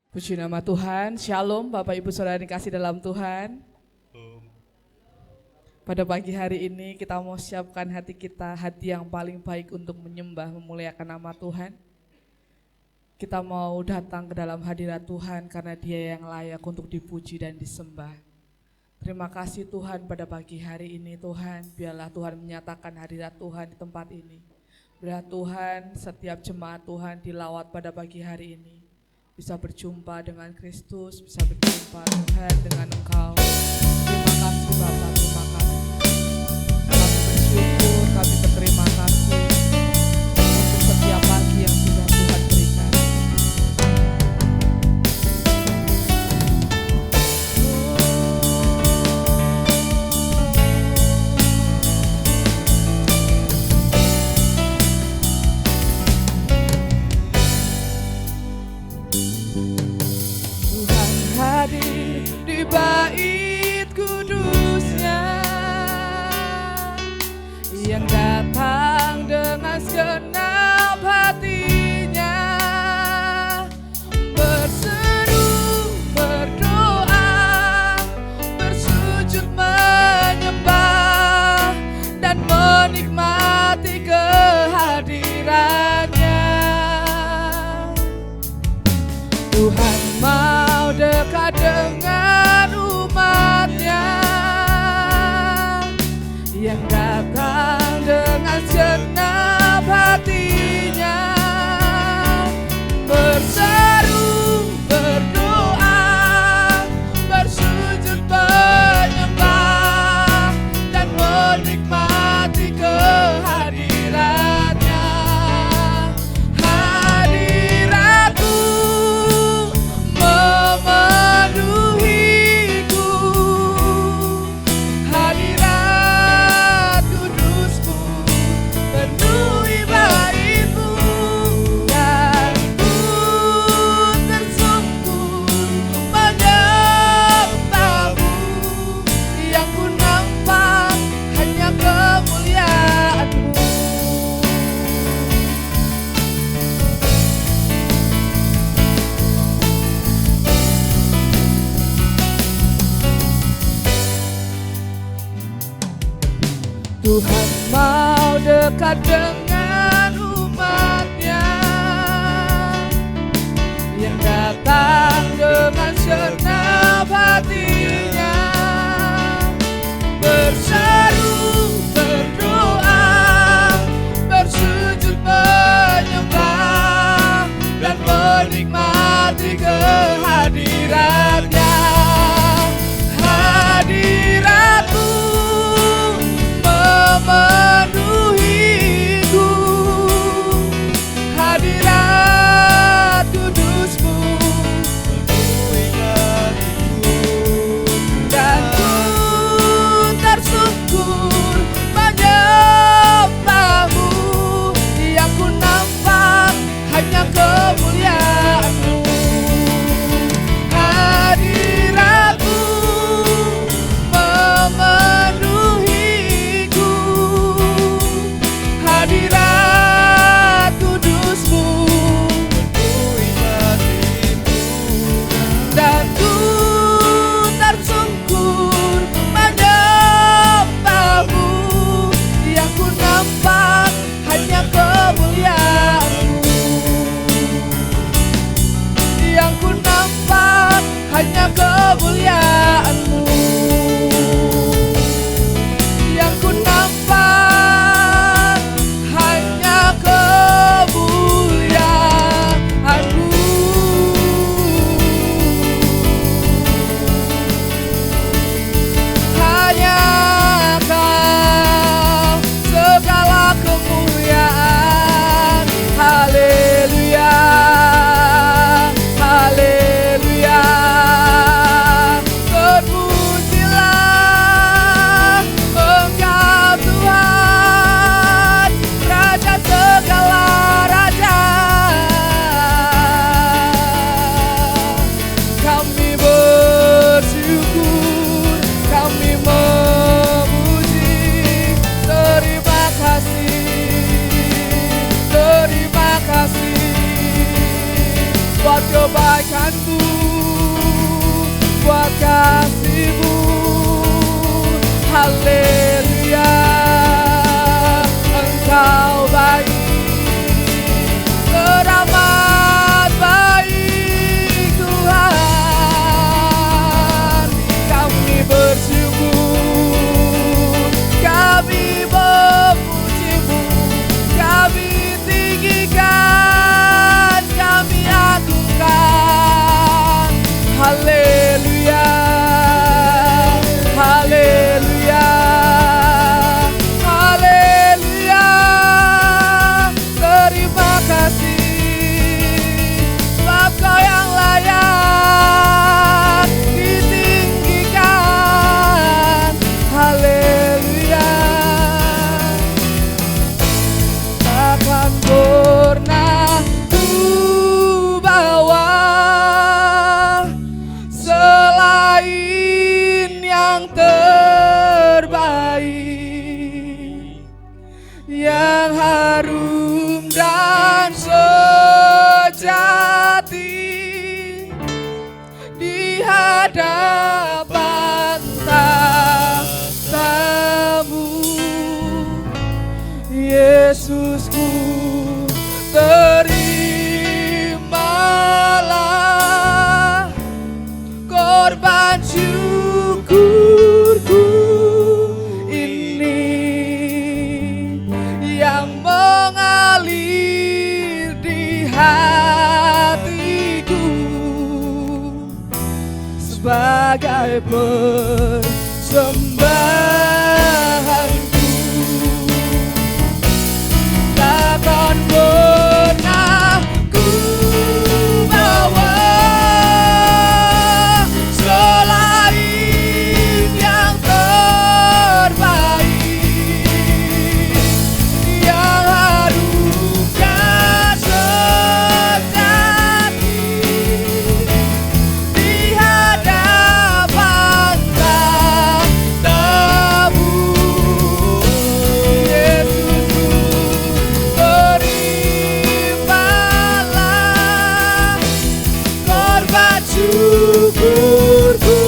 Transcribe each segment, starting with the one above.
Puji nama Tuhan, Shalom Bapak Ibu Saudara dikasih dalam Tuhan. Pada pagi hari ini kita mau siapkan hati kita, hati yang paling baik untuk menyembah, memuliakan nama Tuhan. Kita mau datang ke dalam hadirat Tuhan karena Dia yang layak untuk dipuji dan disembah. Terima kasih Tuhan pada pagi hari ini Tuhan, biarlah Tuhan menyatakan hadirat Tuhan di tempat ini. Biarlah Tuhan setiap jemaat Tuhan dilawat pada pagi hari ini. Bisa berjumpa dengan Kristus, bisa berjumpa Tuhan dengan Engkau. Terima kasih Bapak, terima kasih. Kami bersyukur, kami berterima kasih untuk setiap pagi yang sudah Tuhan berikan. Tuhan hadir di bait kudusnya yang datang kebaikanmu, buat kasihmu. Haleluya, Engkau baik, teramat baik Tuhan. Kami bersyukur, kami memujimu, kami tinggikan, kami agungkan. Haleluya, haleluya, haleluya. Terima kasih, sebab Kau yang layak ditinggikan. Haleluya. Takkan pernah ku bawa selain yang terbaik, yang harum dan sejati di hadapan tahta-Mu. Yesusku, terimalah korban syukurku ini yang mengalir di hatiku sebagai persembahanku. Takkan pernah ku bawa selain yang terbaik, yang harum dan sejati di hadapan tahta-Mu. Yesusku, terimalah korban syukurku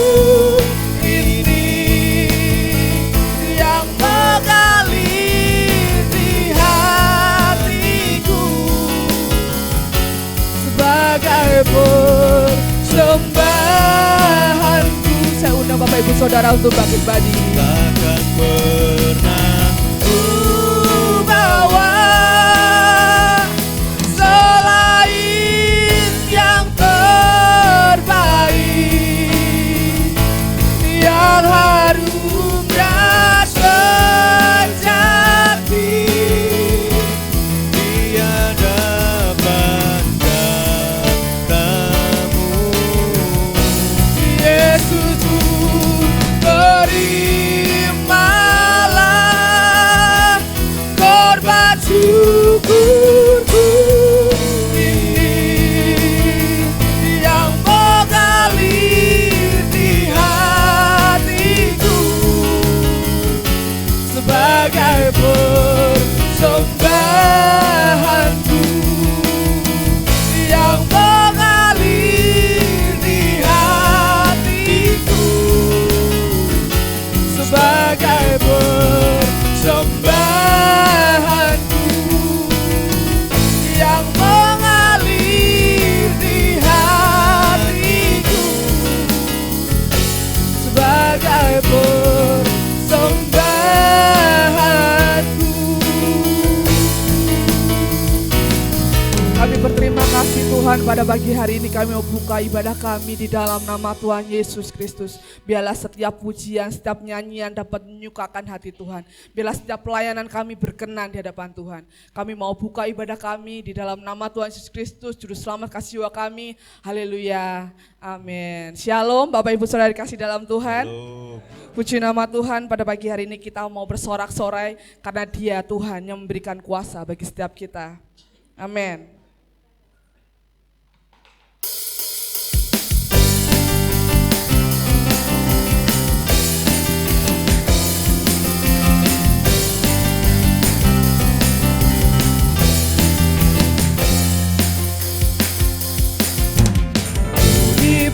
ini yang mengalir di hatiku sebagai persembahanku. Saya undang Bapak Ibu Saudara untuk bangkit berdiri. Takkan pernah Ku bawa selain yang terbaik, yang harum dan sejati di hadapan tahta-Mu. Yesusku, terimalah korban syukurku ini yang mengalir di hatiku sebagai persembahanku, yang mengalir di hatiku sebagai persembahanku, yang mengalir di hatiku sebagai persembahanku. Kami berterima kasih Tuhan, pada pagi hari ini kami mau buka ibadah kami di dalam nama Tuhan Yesus Kristus. Biarlah setiap pujian, setiap nyanyian dapat menyukakan hati Tuhan. Biarlah setiap pelayanan kami berkenan di hadapan Tuhan. Kami mau buka ibadah kami di dalam nama Tuhan Yesus Kristus, Juru Selamat kasih jiwa kami. Haleluya, amin. Shalom Bapak Ibu Saudara dikasih dalam Tuhan. Puji nama Tuhan, pada pagi hari ini kita mau bersorak-sorai karena Dia Tuhan yang memberikan kuasa bagi setiap kita. Amin.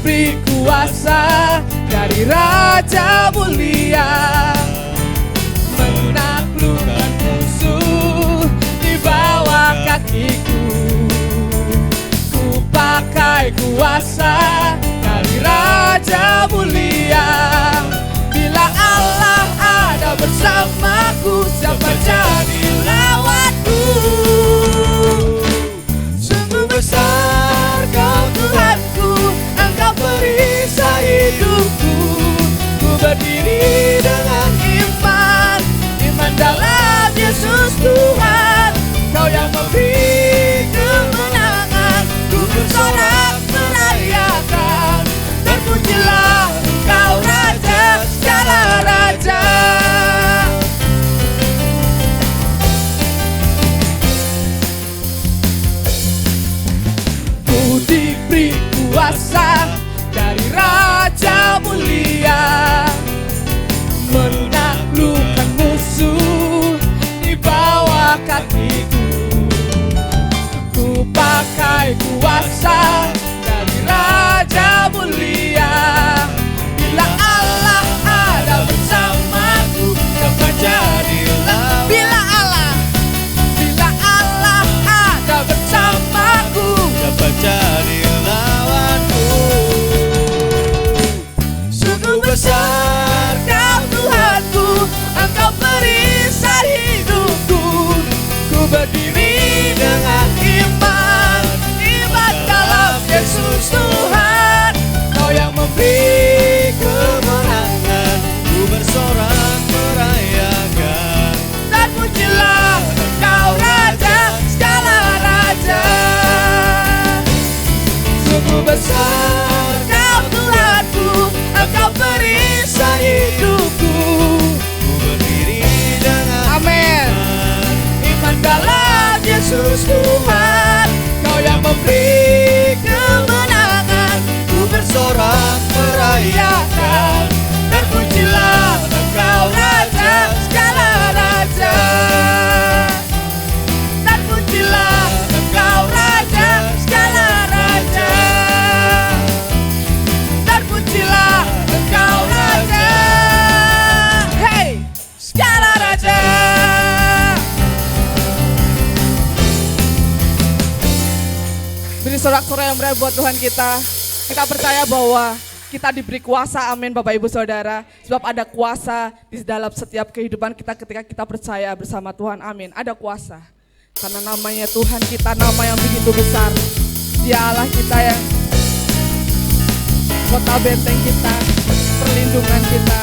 diberi kuasa dari Raja mulia, menaklukkan musuh di bawah kakiku. Ku pakai kuasa dari Raja mulia. Bila Allah ada bersamaku, siapa jadi lawanku? Sungguh besar Kau Tuhanku, Engkau perisai hidupku. Ku berdiri dengan iman, iman dalam Yesus Tuhan. Kau yang memberi kemenangan, ku bersorak merayakan. Terpujilah Engkau Raja segala raja. Ku diberi kuasa dari Raja mulia, menaklukkan musuh di bawah kakiku. Ku pakai kuasa dari Raja mulia. Bila Allah ada bersamaku, siapa jadi lawan? Bila Allah ada bersamaku, Dapat jadi lawanku. sungguh besar Kau Tuhanku, Engkau perisai hidupku. Ku berdiri dengan iman, iman dalam Yesus Tuhan. Kau yang memberi kemenangan, Ku bersorak merayakan. dan pujilah Engkau Raja segala raja. Sungguh besar Kau Tuhanku, Engkau perisai hidupku. Ku berdiri dengan Amin. Iman dalam Yesus Tuhan. Kau yang memberi kemenangan, ku bersorak merayakan. Terpujilah Engkau Raja segala raja. Terpujilah Engkau Raja segala raja. Terpujilah Engkau Raja, hey, segala raja. Beri sorak-sorai yang meriah buat Tuhan kita. Kita percaya bahwa kita diberi kuasa, amin Bapak Ibu Saudara. Sebab ada kuasa di dalam setiap kehidupan kita ketika kita percaya bersama Tuhan, amin. Ada kuasa. Karena namanya Tuhan kita, nama yang begitu besar. Dia Allah kita yang kota benteng kita, perlindungan kita.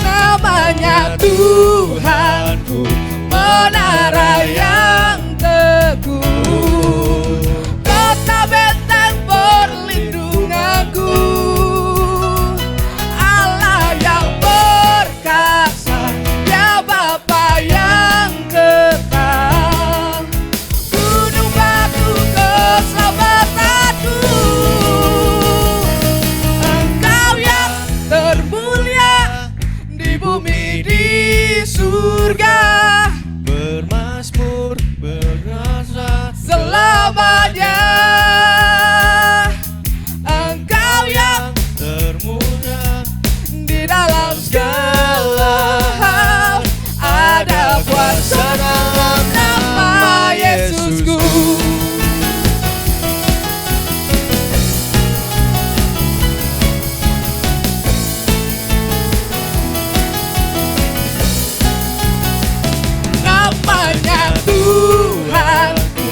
Namanya Tuhanku, menara yang teguh, kota benteng perlindunganku. Allah yang perkasa, ya Bapa yang kekal, gunung batu keselamatanku. Engkau yang termulia di bumi, di surga, bermasmur berasa selamanya. Engkau yang termuda di dalam segala hal, ada kuasa dalam nama Yesusku. Namanya Tuhanku,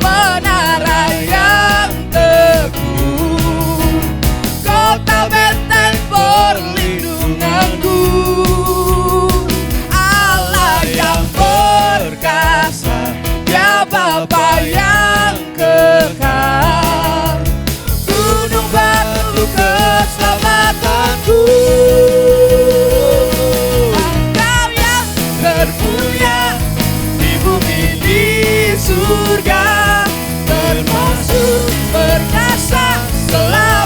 menara yang teguh, kota benteng perlindunganku. Allah yang perkasa, ya Bapa yang kekal, gunung batu keselamatanku. Engkau yang termulia di bumi, di surga, termasuk perkasa selalu.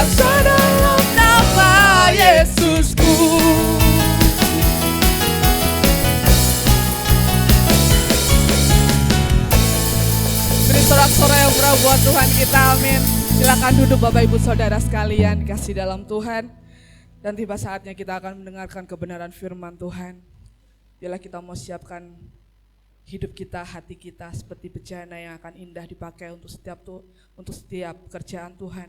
kuasa dalam nama Yesusku. Beri sorak-sorai yang murah buat Tuhan kita, amin. Silakan duduk Bapak Ibu Saudara sekalian, kasih dalam Tuhan. Dan tiba saatnya kita akan mendengarkan kebenaran firman Tuhan. Biarlah kita mau siapkan hidup kita, hati kita seperti bejana yang akan indah dipakai untuk setiap pekerjaan Tuhan.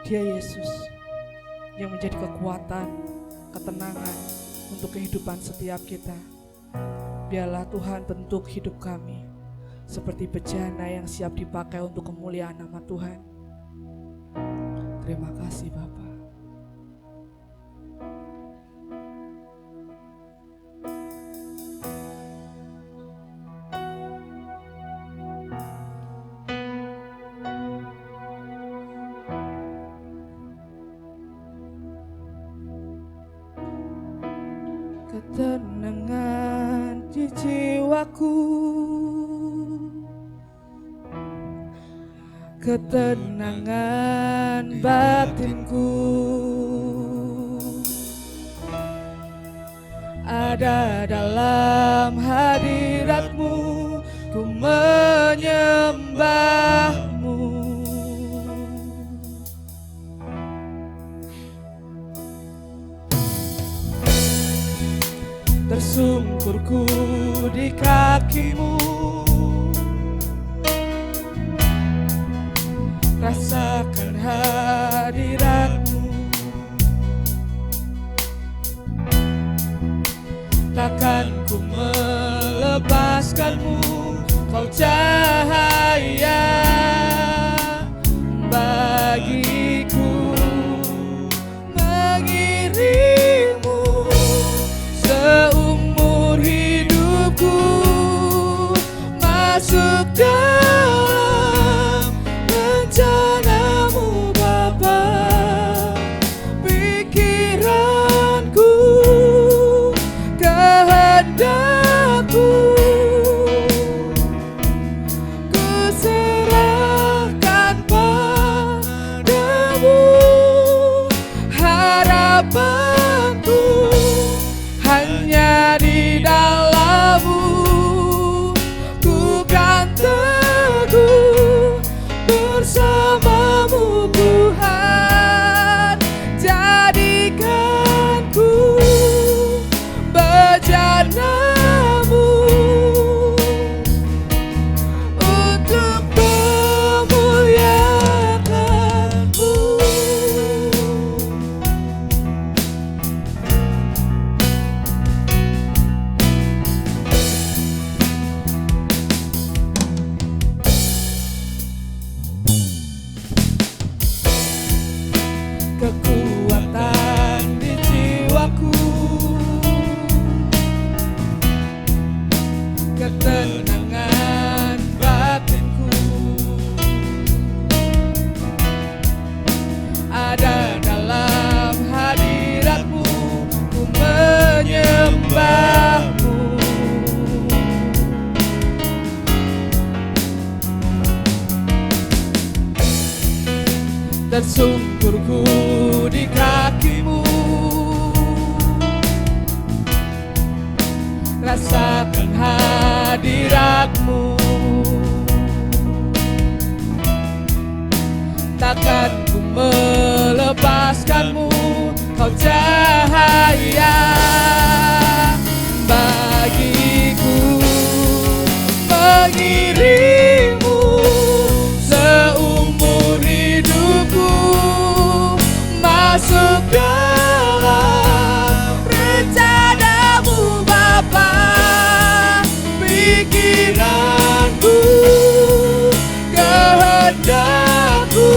Dia Yesus yang menjadi kekuatan, ketenangan untuk kehidupan setiap kita. Biarlah Tuhan bentuk hidup kami seperti bejana yang siap dipakai untuk kemuliaan nama Tuhan. Terima kasih Bapa. Ketenangan di jiwaku, ketenangan batinku, ada dalam hadirat-Mu, ku menyembah-Mu. Tersungkurku di kaki-Mu, rasakan hadirat-Mu. Takkan ku melepaskan-Mu, Kau cahaya bagiku. Mengiring-Mu seumur hidupku, masuk dalam rencana-Mu Bapa. Pikiranku, kehendakku, ku serahkan padamu. Harapanku hanya di dalam-Mu, ku kan teguh bersama-Mu Tuhan. Jadikanku bejana-Mu untuk memuliakan-Mu. Kekuatan di jiwaku, ketenangan batinku, ada dalam hadirat-Mu, ku menyembah-Mu. Tersungkurku di kaki-Mu, rasakan hadirat-Mu. Takkan ku melepaskan-Mu, Kau cahaya bagiku. Mengiring-Mu seumur hidupku, masuk dalam rencana-Mu Bapa. Pikiranku, kehendakku,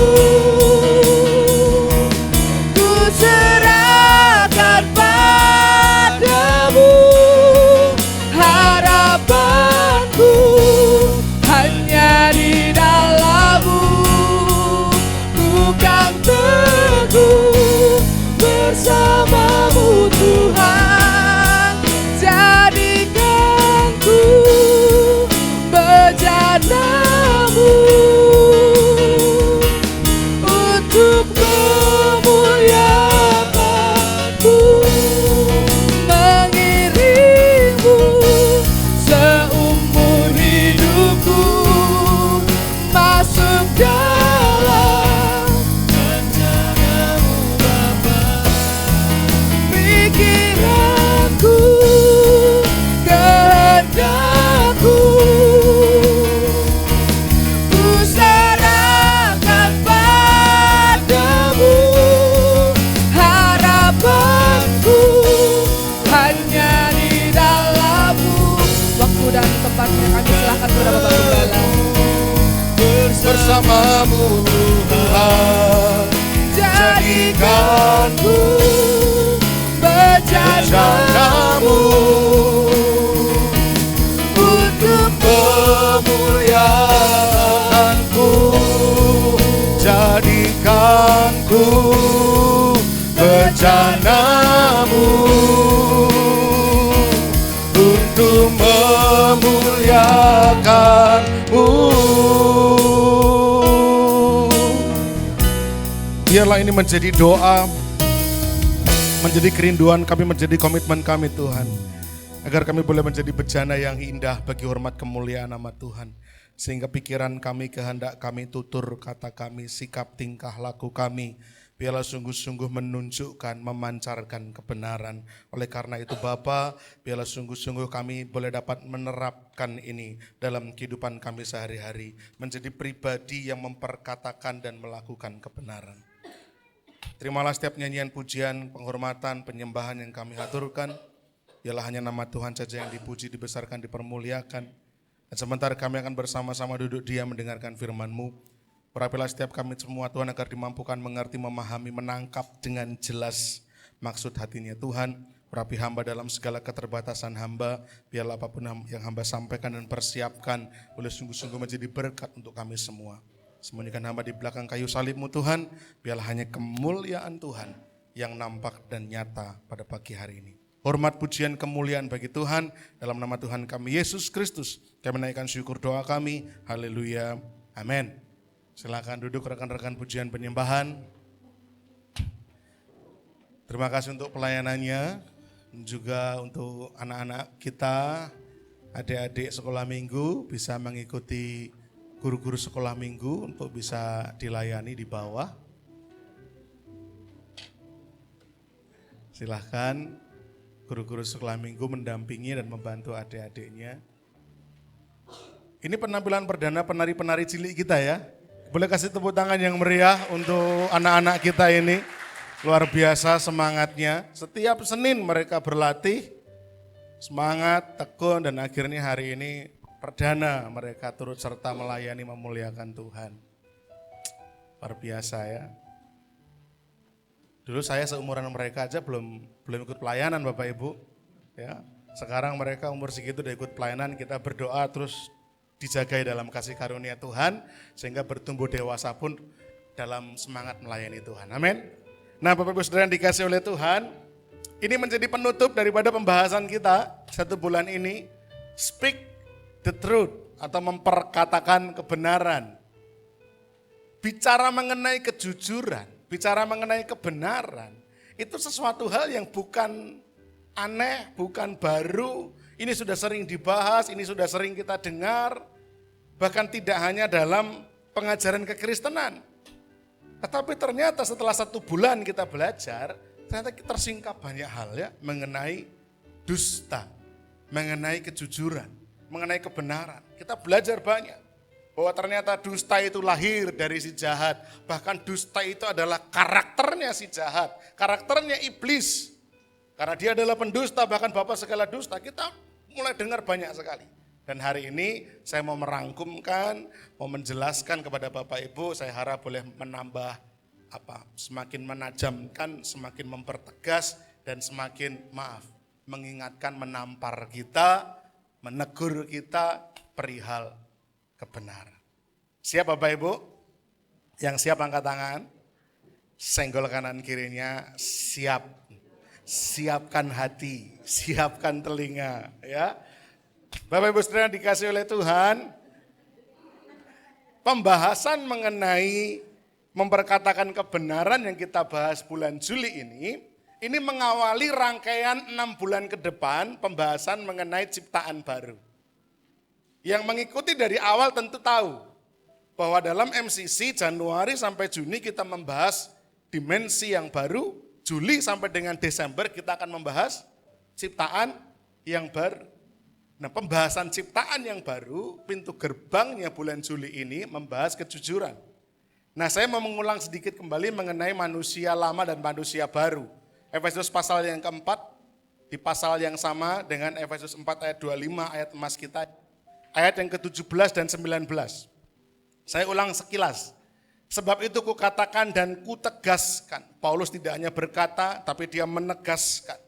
ku serahkan namamu Tuhan, jadikanku bejanamu untuk kemuliaanku. Jadikanku bejanamu untuk memuliakanmu. Biarlah ini menjadi doa, menjadi kerinduan kami, menjadi komitmen kami Tuhan, agar kami boleh menjadi bejana yang indah bagi hormat kemuliaan nama Tuhan. Sehingga pikiran kami, kehendak kami, tutur kata kami, sikap tingkah laku kami, biarlah sungguh-sungguh menunjukkan, memancarkan kebenaran. Oleh karena itu Bapa, biarlah sungguh-sungguh kami boleh dapat menerapkan ini dalam kehidupan kami sehari-hari, menjadi pribadi yang memperkatakan dan melakukan kebenaran. Terimalah setiap nyanyian, pujian, penghormatan, penyembahan yang kami haturkan. Biarlah hanya nama Tuhan saja yang dipuji, dibesarkan, dipermuliakan. Dan sebentar kami akan bersama-sama duduk diam mendengarkan firman-Mu. Urapilah setiap kami semua Tuhan, agar dimampukan mengerti, memahami, menangkap dengan jelas maksud hatinya Tuhan. Urapi hamba dalam segala keterbatasan hamba. Biarlah apapun yang hamba sampaikan dan persiapkan boleh sungguh-sungguh menjadi berkat untuk kami semua. Sembunyikan hamba di belakang kayu salib-Mu Tuhan. Biarlah hanya kemuliaan Tuhan yang nampak dan nyata pada pagi hari ini. Hormat, pujian, kemuliaan bagi Tuhan. Dalam nama Tuhan kami Yesus Kristus, kami menaikkan syukur doa kami. Haleluya. Amin. Silakan duduk rekan-rekan pujian penyembahan. Terima kasih untuk pelayanannya. Juga untuk anak-anak kita, adik-adik sekolah minggu bisa mengikuti guru-guru sekolah minggu untuk bisa dilayani di bawah. Silahkan guru-guru sekolah minggu mendampingi dan membantu adik-adiknya. Ini penampilan perdana penari-penari cilik kita ya. Boleh kasih tepuk tangan yang meriah untuk anak-anak kita ini. Luar biasa semangatnya. Setiap Senin mereka berlatih, semangat, tekun, dan akhirnya hari ini perdana mereka turut serta melayani, memuliakan Tuhan. Luar biasa ya. Dulu saya seumuran mereka aja belum ikut pelayanan Bapak Ibu. Ya, sekarang mereka umur segitu udah ikut pelayanan, kita berdoa terus dijagai dalam kasih karunia Tuhan sehingga bertumbuh dewasa pun dalam semangat melayani Tuhan. Amin. Nah Bapak Ibu Saudara yang dikasih oleh Tuhan, ini menjadi penutup daripada pembahasan kita 1 bulan ini. Speak the truth atau memperkatakan kebenaran. Bicara mengenai kejujuran, bicara mengenai kebenaran, itu sesuatu hal yang bukan aneh, bukan baru. Ini sudah sering dibahas, ini sudah sering kita dengar, bahkan tidak hanya dalam pengajaran kekristenan. Tetapi ternyata setelah 1 bulan kita belajar, ternyata tersingkap banyak hal ya mengenai dusta, mengenai kejujuran, mengenai kebenaran. Kita belajar banyak. Bahwa ternyata dusta itu lahir dari si jahat. Bahkan dusta itu adalah karakternya si jahat. Karakternya iblis. Karena dia adalah pendusta, bahkan bapa segala dusta. Kita mulai dengar banyak sekali. Dan hari ini saya mau merangkumkan, mau menjelaskan kepada Bapak Ibu. Saya harap boleh menambah semakin menajamkan, semakin mempertegas, dan semakin mengingatkan, menampar kita, menegur kita perihal kebenaran. Siap Bapak Ibu? Yang siap angkat tangan. Senggol kanan kirinya siap. Siapkan hati, siapkan telinga ya. Bapak Ibu Saudara yang dikasih oleh Tuhan, pembahasan mengenai memperkatakan kebenaran yang kita bahas bulan Juli ini mengawali rangkaian 6 bulan ke depan pembahasan mengenai ciptaan baru. Yang mengikuti dari awal tentu tahu bahwa dalam MCC Januari sampai Juni kita membahas dimensi yang baru, Juli sampai dengan Desember kita akan membahas ciptaan yang baru. Nah pembahasan ciptaan yang baru, pintu gerbangnya bulan Juli ini membahas kejujuran. Nah saya mau mengulang sedikit kembali mengenai manusia lama dan manusia baru. Efesus pasal yang keempat, di pasal yang sama dengan Efesus 4 ayat 25 ayat emas kita. Ayat yang ke-17 dan 19. Saya ulang sekilas. Sebab itu kukatakan dan kutegaskan. Paulus tidak hanya berkata, tapi dia menegaskan.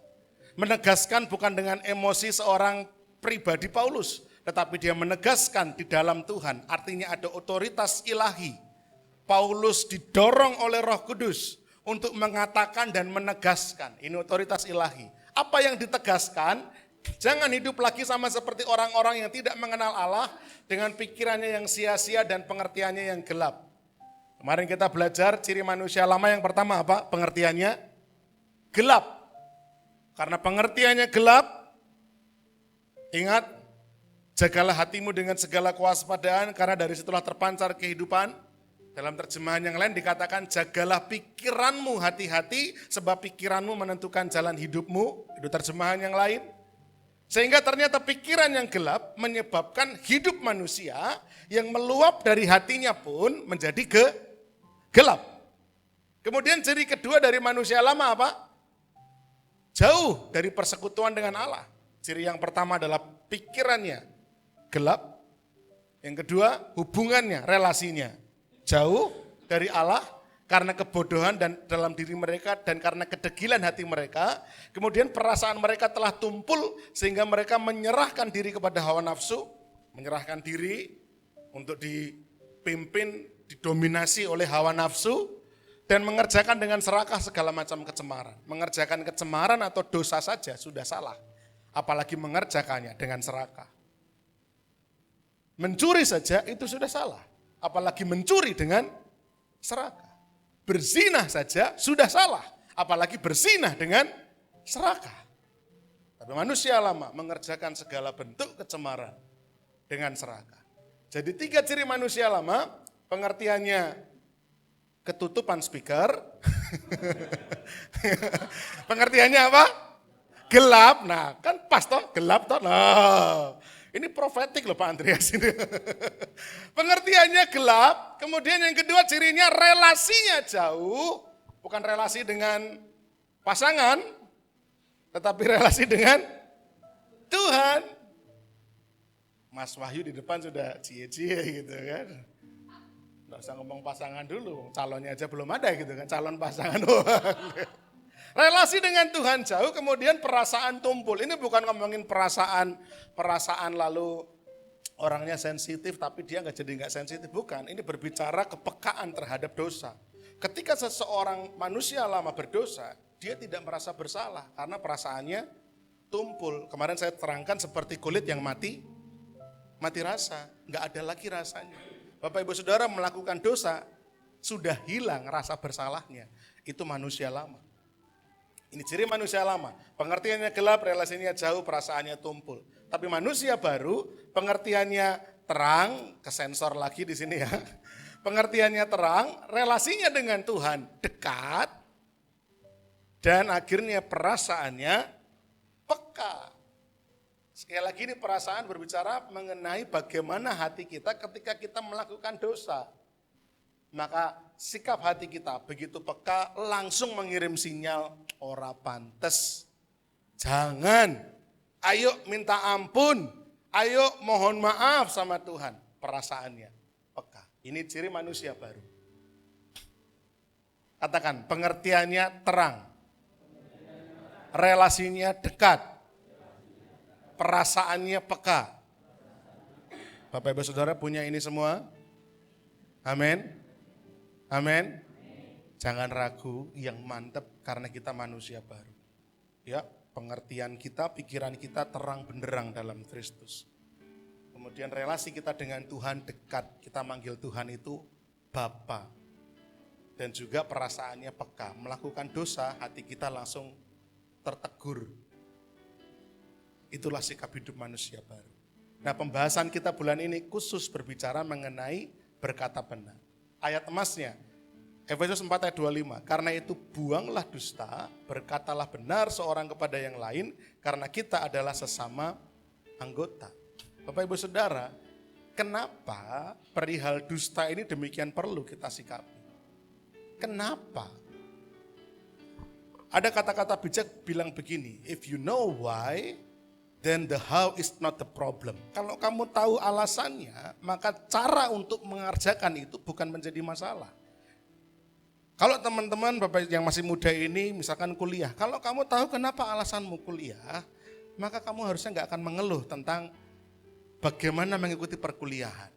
Menegaskan bukan dengan emosi seorang pribadi Paulus, tetapi dia menegaskan di dalam Tuhan. Artinya ada otoritas ilahi. Paulus didorong oleh Roh Kudus untuk mengatakan dan menegaskan. Ini otoritas ilahi. Apa yang ditegaskan? Jangan hidup lagi sama seperti orang-orang yang tidak mengenal Allah dengan pikirannya yang sia-sia dan pengertiannya yang gelap. Kemarin kita belajar ciri manusia lama yang pertama apa? Pengertiannya gelap. Karena pengertiannya gelap, ingat, jagalah hatimu dengan segala kewaspadaan karena dari situlah terpancar kehidupan. Dalam terjemahan yang lain dikatakan jagalah pikiranmu hati-hati sebab pikiranmu menentukan jalan hidupmu. Itu terjemahan yang lain. Sehingga ternyata pikiran yang gelap menyebabkan hidup manusia yang meluap dari hatinya pun menjadi gelap. Kemudian ciri kedua dari manusia lama apa? Jauh dari persekutuan dengan Allah. Ciri yang pertama adalah pikirannya gelap. Yang kedua hubungannya, relasinya jauh dari Allah karena kebodohan dan dalam diri mereka dan karena kedegilan hati mereka. Kemudian perasaan mereka telah tumpul sehingga mereka menyerahkan diri kepada hawa nafsu, menyerahkan diri untuk dipimpin, didominasi oleh hawa nafsu dan mengerjakan dengan serakah segala macam kecemaran. Mengerjakan kecemaran atau dosa saja sudah salah, apalagi mengerjakannya dengan serakah. Mencuri saja itu sudah salah, apalagi mencuri dengan serakah. Berzinah saja sudah salah, apalagi berzinah dengan serakah. Tapi manusia lama mengerjakan segala bentuk kecemaran dengan serakah. Jadi 3 ciri manusia lama, pengertiannya ketutupan speaker. Pengertiannya apa? Gelap. Nah, kan pas toh, gelap toh. Nah, ini profetik loh Pak Andreas ini. Pengertiannya gelap, kemudian yang kedua cirinya relasinya jauh, bukan relasi dengan pasangan, tetapi relasi dengan Tuhan. Mas Wahyu di depan sudah cie-cie gitu kan. Nggak usah ngomong pasangan dulu, calonnya aja belum ada gitu kan, calon pasangan doang. Relasi dengan Tuhan jauh, kemudian perasaan tumpul. Ini bukan ngomongin perasaan lalu orangnya sensitif tapi dia nggak sensitif, bukan. Ini berbicara kepekaan terhadap dosa. Ketika seseorang manusia lama berdosa, dia tidak merasa bersalah karena perasaannya tumpul. Kemarin saya terangkan seperti kulit yang mati rasa, nggak ada lagi rasanya. Bapak Ibu Saudara melakukan dosa, sudah hilang rasa bersalahnya. Itu manusia lama. Ini ciri manusia lama, pengertiannya gelap, relasinya jauh, perasaannya tumpul. Tapi manusia baru, pengertiannya terang, kesensor lagi di sini ya. Pengertiannya terang, relasinya dengan Tuhan dekat, dan akhirnya perasaannya peka. Sekali lagi ini perasaan berbicara mengenai bagaimana hati kita ketika kita melakukan dosa. Maka sikap hati kita begitu peka langsung mengirim sinyal ora pantes. Jangan, ayo minta ampun, ayo mohon maaf sama Tuhan. Perasaannya peka. Ini ciri manusia baru. Katakan, pengertiannya terang. Relasinya dekat. Perasaannya peka. Bapak Ibu Saudara punya ini semua? Amin. Amin. Jangan ragu, yang mantap karena kita manusia baru. Ya, pengertian kita, pikiran kita terang benderang dalam Kristus. Kemudian relasi kita dengan Tuhan dekat. Kita manggil Tuhan itu Bapa. Dan juga perasaannya peka. Melakukan dosa, hati kita langsung tertegur. Itulah sikap hidup manusia baru. Nah, pembahasan kita bulan ini khusus berbicara mengenai berkata benar. Ayat emasnya, Efesus 4 ayat 25. Karena itu buanglah dusta, berkatalah benar seorang kepada yang lain, karena kita adalah sesama anggota. Bapak Ibu Saudara, kenapa perihal dusta ini demikian perlu kita sikapi? Kenapa? Ada kata-kata bijak bilang begini, if you know why, then the how is not the problem. Kalau kamu tahu alasannya, maka cara untuk mengerjakan itu bukan menjadi masalah. Kalau teman-teman Bapak yang masih muda ini misalkan kuliah, kalau kamu tahu kenapa alasanmu kuliah, maka kamu harusnya nggak akan mengeluh tentang bagaimana mengikuti perkuliahan.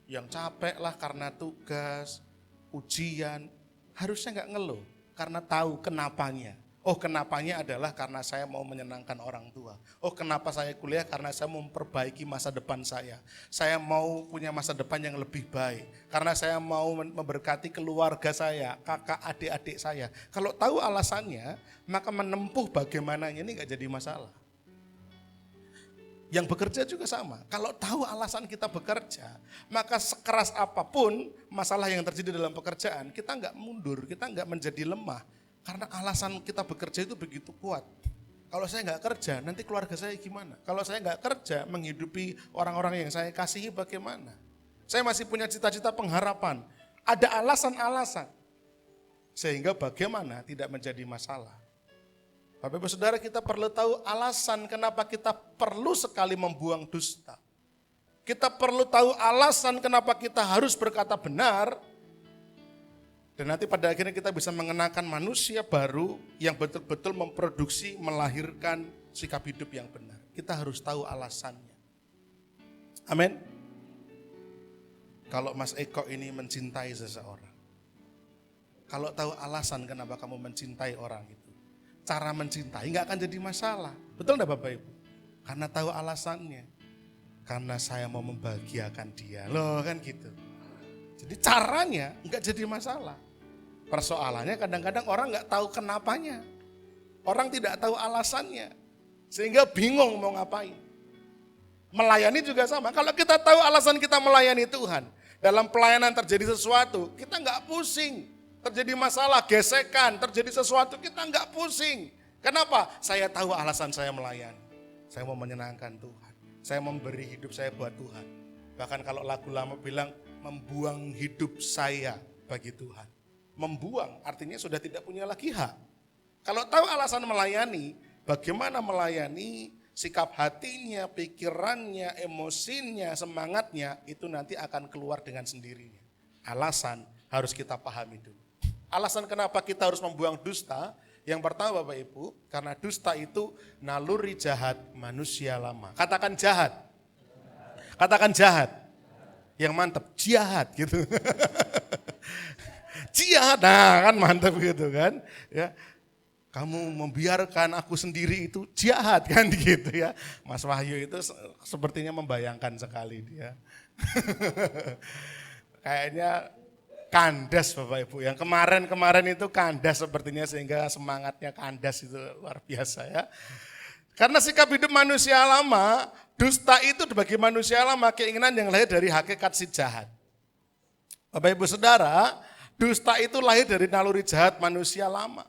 Yang capek lah karena tugas, ujian, harusnya nggak ngeluh karena tahu kenapanya. Oh, kenapanya adalah karena saya mau menyenangkan orang tua. Oh, kenapa saya kuliah? Karena saya mau memperbaiki masa depan saya. Saya mau punya masa depan yang lebih baik. Karena saya mau memberkati keluarga saya, kakak, adik-adik saya. Kalau tahu alasannya, maka menempuh bagaimananya ini nggak jadi masalah. Yang bekerja juga sama. Kalau tahu alasan kita bekerja, maka sekeras apapun masalah yang terjadi dalam pekerjaan, kita nggak mundur, kita nggak menjadi lemah. Karena alasan kita bekerja itu begitu kuat. Kalau saya nggak kerja, nanti keluarga saya gimana? Kalau saya nggak kerja, menghidupi orang-orang yang saya kasihi bagaimana? Saya masih punya cita-cita pengharapan. Ada alasan-alasan. Sehingga bagaimana tidak menjadi masalah. Bapak Ibu Saudara, kita perlu tahu alasan kenapa kita perlu sekali membuang dusta. Kita perlu tahu alasan kenapa kita harus berkata benar. Dan nanti pada akhirnya kita bisa mengenakan manusia baru yang betul-betul memproduksi, melahirkan sikap hidup yang benar. Kita harus tahu alasannya. Amin. Kalau Mas Eko ini mencintai seseorang, kalau tahu alasan kenapa kamu mencintai orang itu, cara mencintai nggak akan jadi masalah. Betul enggak Bapak Ibu? Karena tahu alasannya. Karena saya mau membahagiakan dia. Loh kan gitu. Jadi caranya nggak jadi masalah. Persoalannya kadang-kadang orang nggak tahu kenapanya. Orang tidak tahu alasannya. Sehingga bingung mau ngapain. Melayani juga sama. Kalau kita tahu alasan kita melayani Tuhan. Dalam pelayanan terjadi sesuatu, kita nggak pusing. Terjadi masalah, gesekan, terjadi sesuatu, kita nggak pusing. Kenapa? Saya tahu alasan saya melayani. Saya mau menyenangkan Tuhan. Saya memberi hidup saya buat Tuhan. Bahkan kalau lagu lama bilang, membuang hidup saya bagi Tuhan. Membuang artinya sudah tidak punya lagi hak. Kalau tahu alasan melayani, bagaimana melayani, sikap hatinya, pikirannya, emosinya, semangatnya, itu nanti akan keluar dengan sendirinya. Alasan harus kita pahami dulu. Alasan kenapa kita harus membuang dusta, yang pertama Bapak Ibu, karena dusta itu naluri jahat manusia lama. Katakan jahat. Katakan jahat. Yang mantap, jahat gitu. Jahat, nah kan mantap gitu kan. Ya, kamu membiarkan aku sendiri itu jahat kan gitu ya. Mas Wahyu itu sepertinya membayangkan sekali dia. Kayaknya kandas Bapak Ibu. Yang kemarin itu kandas sepertinya sehingga semangatnya kandas itu luar biasa ya. Karena sikap hidup manusia lama, dusta itu bagi manusia lama keinginan yang lahir dari hakikat si jahat. Bapak Ibu Saudara, dusta itu lahir dari naluri jahat manusia lama.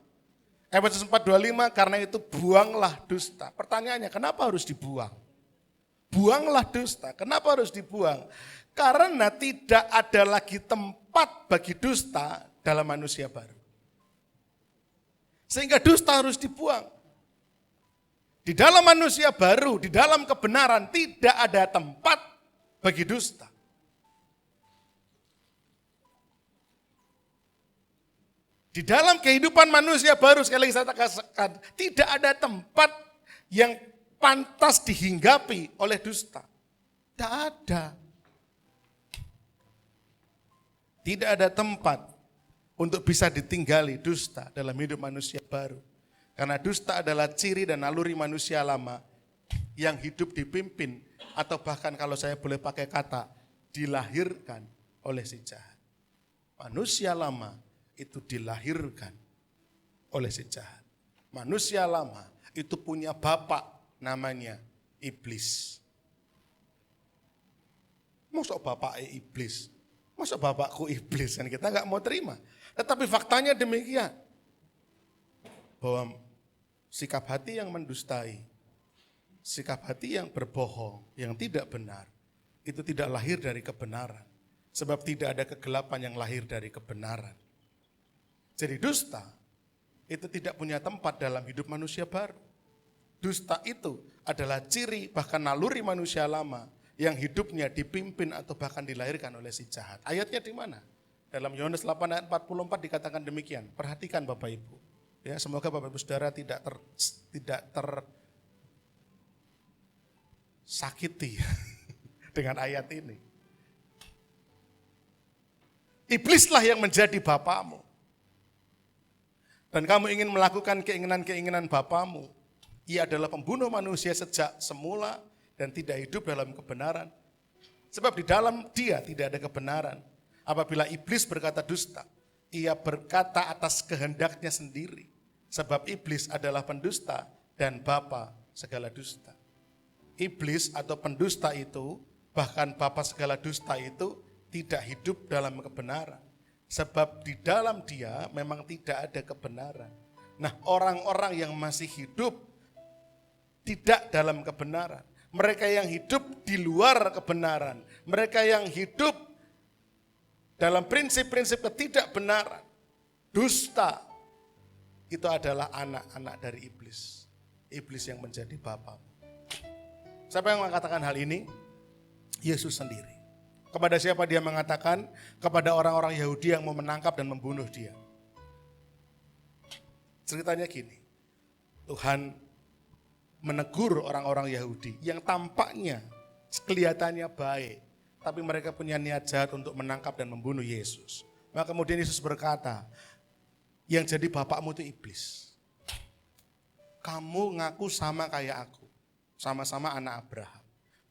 Efesus 4:25, karena itu buanglah dusta. Pertanyaannya, kenapa harus dibuang? Buanglah dusta, kenapa harus dibuang? Karena tidak ada lagi tempat bagi dusta dalam manusia baru. Sehingga dusta harus dibuang. Di dalam manusia baru, di dalam kebenaran tidak ada tempat bagi dusta. Di dalam kehidupan manusia baru, sekali lagi saya katakan, tidak ada tempat yang pantas dihinggapi oleh dusta. Tidak ada. Tidak ada tempat untuk bisa ditinggali dusta dalam hidup manusia baru. Karena dusta adalah ciri dan naluri manusia lama yang hidup dipimpin, atau bahkan kalau saya boleh pakai kata, dilahirkan oleh si jahat. Manusia lama itu dilahirkan oleh si jahat. Manusia lama itu punya bapak namanya iblis. Masa bapak iblis? Masa bapakku iblis? Kan kita nggak mau terima. Tetapi faktanya demikian. Bahwa sikap hati yang mendustai, sikap hati yang berbohong, yang tidak benar, itu tidak lahir dari kebenaran. Sebab tidak ada kegelapan yang lahir dari kebenaran. Jadi dusta itu tidak punya tempat dalam hidup manusia baru. dusta itu adalah ciri bahkan naluri manusia lama yang hidupnya dipimpin atau bahkan dilahirkan oleh si jahat. Ayatnya di mana? Dalam Yohanes 8 ayat 44 dikatakan demikian. Perhatikan Bapak Ibu. Ya, semoga Bapak Ibu Saudara tidak tersakiti dengan ayat ini. Iblislah yang menjadi bapamu. Dan kamu ingin melakukan keinginan-keinginan bapamu. Ia adalah pembunuh manusia sejak semula dan tidak hidup dalam kebenaran. Sebab di dalam dia tidak ada kebenaran. Apabila iblis berkata dusta, ia berkata atas kehendaknya sendiri. Sebab iblis adalah pendusta dan bapa segala dusta. Iblis atau pendusta itu, bahkan bapa segala dusta itu tidak hidup dalam kebenaran. Sebab di dalam dia memang tidak ada kebenaran. Nah, orang-orang yang masih hidup tidak dalam kebenaran. Mereka yang hidup di luar kebenaran. Mereka yang hidup dalam prinsip-prinsip ketidakbenaran. Dusta. Itu adalah anak-anak dari iblis. Iblis yang menjadi bapamu. Siapa yang mengatakan hal ini? Yesus sendiri. Kepada siapa dia mengatakan? Kepada orang-orang Yahudi yang mau menangkap dan membunuh dia. Ceritanya gini. Tuhan menegur orang-orang Yahudi yang tampaknya kelihatannya baik. Tapi mereka punya niat jahat untuk menangkap dan membunuh Yesus. Maka kemudian Yesus berkata, yang jadi bapakmu itu iblis. Kamu ngaku sama kayak aku. Sama-sama anak Abraham.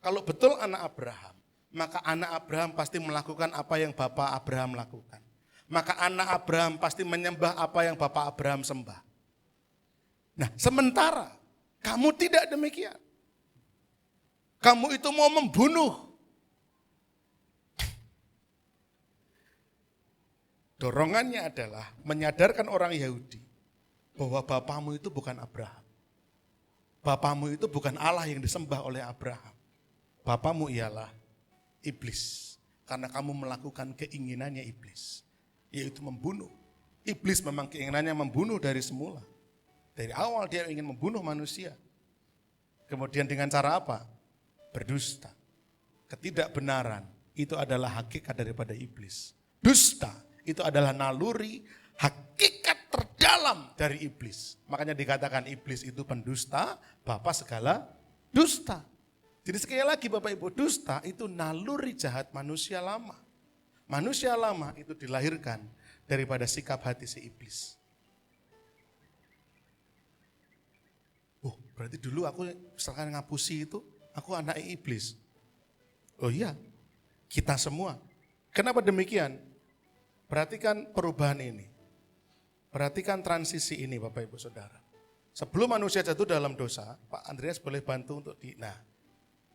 Kalau betul anak Abraham, maka anak Abraham pasti melakukan apa yang bapak Abraham lakukan. Maka anak Abraham pasti menyembah apa yang bapak Abraham sembah. Nah, sementara kamu tidak demikian. Kamu itu mau membunuh. Dorongannya adalah menyadarkan orang Yahudi bahwa bapamu itu bukan Abraham. Bapamu itu bukan Allah yang disembah oleh Abraham. Bapamu ialah iblis. Karena kamu melakukan keinginannya iblis. Yaitu membunuh. Iblis memang keinginannya membunuh dari semula. Dari awal dia ingin membunuh manusia. Kemudian dengan cara apa? Berdusta. Ketidakbenaran itu adalah hakikat daripada iblis. Dusta itu adalah naluri hakikat terdalam dari iblis. Makanya dikatakan iblis itu pendusta, bapa segala dusta. Jadi sekali lagi Bapak Ibu, dusta itu naluri jahat manusia lama. Manusia lama itu dilahirkan daripada sikap hati si iblis. Oh, berarti dulu aku misalkan ngapusi itu, aku anak iblis. Oh iya, kita semua. Kenapa demikian? Perhatikan perubahan ini. Perhatikan transisi ini Bapak Ibu Saudara. Sebelum manusia jatuh dalam dosa, Pak Andreas boleh bantu untuk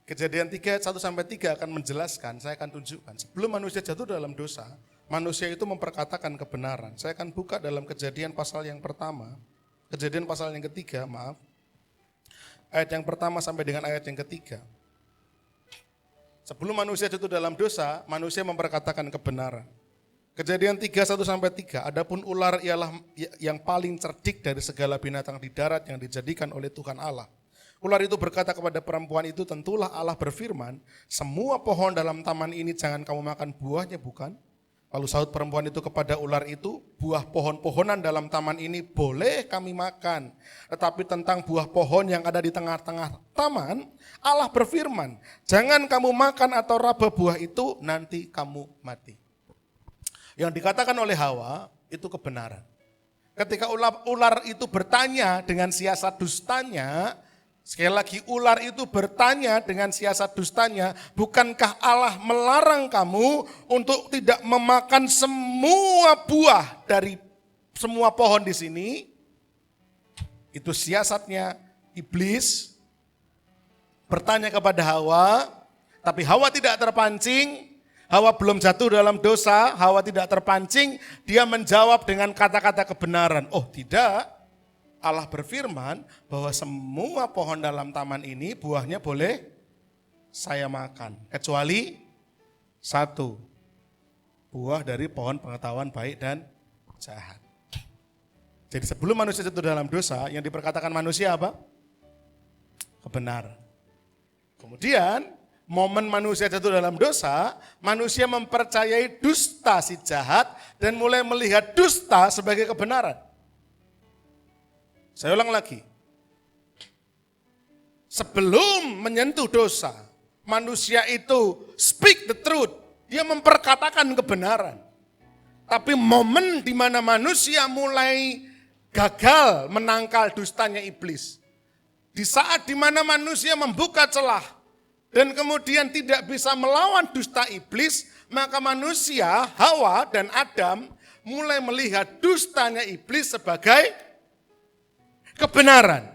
Kejadian 3, 1-3 akan menjelaskan, saya akan tunjukkan. Sebelum manusia jatuh dalam dosa, manusia itu memperkatakan kebenaran. Saya akan buka dalam Kejadian pasal yang pertama, Kejadian pasal yang ketiga, ayat yang pertama sampai dengan ayat yang ketiga. Sebelum manusia jatuh dalam dosa, manusia memperkatakan kebenaran. Kejadian 3, 1-3, adapun ular ialah yang paling cerdik dari segala binatang di darat yang dijadikan oleh Tuhan Allah. Ular itu berkata kepada perempuan itu, tentulah Allah berfirman, semua pohon dalam taman ini jangan kamu makan buahnya, bukan? Lalu sahut perempuan itu kepada ular itu, buah pohon-pohonan dalam taman ini boleh kami makan. Tetapi tentang buah pohon yang ada di tengah-tengah taman, Allah berfirman, jangan kamu makan atau raba buah itu, nanti kamu mati. Yang dikatakan oleh Hawa itu kebenaran. Ketika ular itu bertanya dengan siasat dustanya, sekali lagi ular itu bertanya dengan siasat dustanya, bukankah Allah melarang kamu untuk tidak memakan semua buah dari semua pohon di sini? Itu siasatnya iblis bertanya kepada Hawa, tapi Hawa tidak terpancing. Hawa belum jatuh dalam dosa, Hawa tidak terpancing, dia menjawab dengan kata-kata kebenaran. Oh tidak, Allah berfirman bahwa semua pohon dalam taman ini buahnya boleh saya makan. Kecuali satu, buah dari pohon pengetahuan baik dan jahat. Jadi sebelum manusia jatuh dalam dosa, yang diperkatakan manusia apa? kebenaran. Kemudian momen manusia jatuh dalam dosa, manusia mempercayai dusta si jahat dan mulai melihat dusta sebagai kebenaran. Saya ulang lagi. Sebelum menyentuh dosa, manusia itu speak the truth. Dia memperkatakan kebenaran. Tapi momen di mana manusia mulai gagal menangkal dustanya iblis. Di saat di mana manusia membuka celah dan kemudian tidak bisa melawan dusta iblis, maka manusia, Hawa dan Adam mulai melihat dustanya iblis sebagai kebenaran.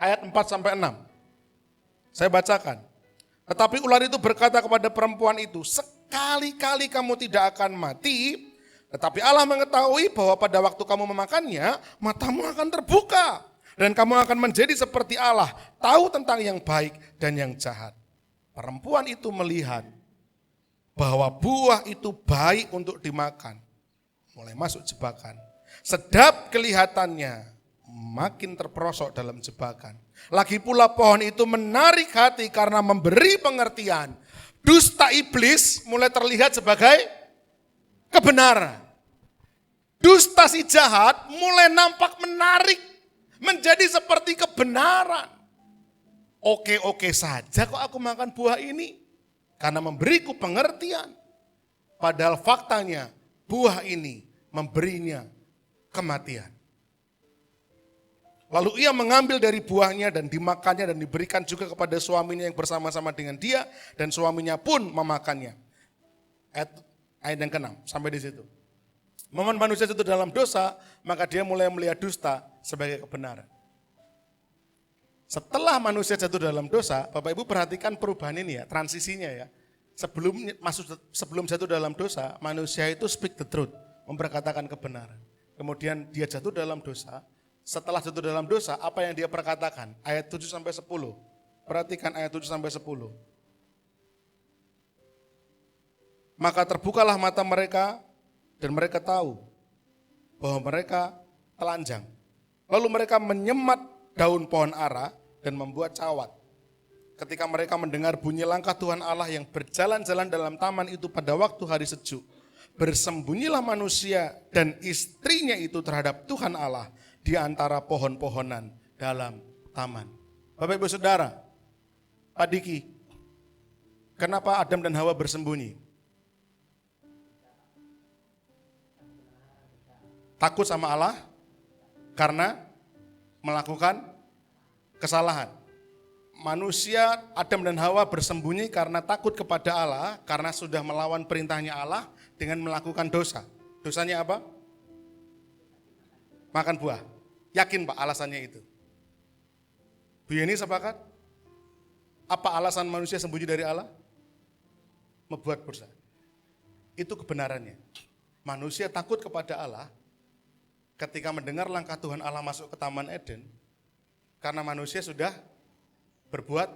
Ayat 4-6. Saya bacakan. Tetapi ular itu berkata kepada perempuan itu, sekali-kali kamu tidak akan mati, tetapi Allah mengetahui bahwa pada waktu kamu memakannya, matamu akan terbuka. Dan kamu akan menjadi seperti Allah, tahu tentang yang baik dan yang jahat. Perempuan itu melihat bahwa buah itu baik untuk dimakan. Mulai masuk jebakan. Sedap kelihatannya, makin terperosok dalam jebakan. Lagi pula pohon itu menarik hati karena memberi pengertian. Dusta iblis mulai terlihat sebagai kebenaran. Dusta si jahat mulai nampak menarik, menjadi seperti kebenaran. Oke-oke saja kok aku makan buah ini, karena memberiku pengertian. Padahal faktanya buah ini memberinya kematian. Lalu ia mengambil dari buahnya dan dimakannya dan diberikan juga kepada suaminya yang bersama-sama dengan dia, dan suaminya pun memakannya. Ayat yang ke-6 sampai di situ. Momen manusia jatuh dalam dosa, maka dia mulai melihat dusta sebagai kebenaran. Setelah manusia jatuh dalam dosa, Bapak Ibu perhatikan perubahan ini ya, transisinya ya. Sebelum jatuh dalam dosa, manusia itu speak the truth, memperkatakan kebenaran. Kemudian dia jatuh dalam dosa. Setelah jatuh dalam dosa, apa yang dia perkatakan? Ayat 7-10. Perhatikan ayat 7-10. Maka terbukalah mata mereka dan mereka tahu bahwa mereka telanjang. Lalu mereka menyemat daun pohon ara dan membuat cawat. Ketika mereka mendengar bunyi langkah Tuhan Allah yang berjalan-jalan dalam taman itu pada waktu hari sejuk, bersembunyilah manusia dan istrinya itu terhadap Tuhan Allah di antara pohon-pohonan dalam taman. Bapak Ibu Saudara, Pak Diki, kenapa Adam dan Hawa bersembunyi? Takut sama Allah karena melakukan kesalahan. Manusia Adam dan Hawa bersembunyi karena takut kepada Allah, karena sudah melawan perintahnya Allah dengan melakukan dosa. Dosanya apa? Makan buah. Yakin Pak alasannya itu? Bu Yeni sepakat? Apa alasan manusia sembunyi dari Allah? Membuat dosa. Itu kebenarannya. Manusia takut kepada Allah ketika mendengar langkah Tuhan Allah masuk ke Taman Eden, karena manusia sudah berbuat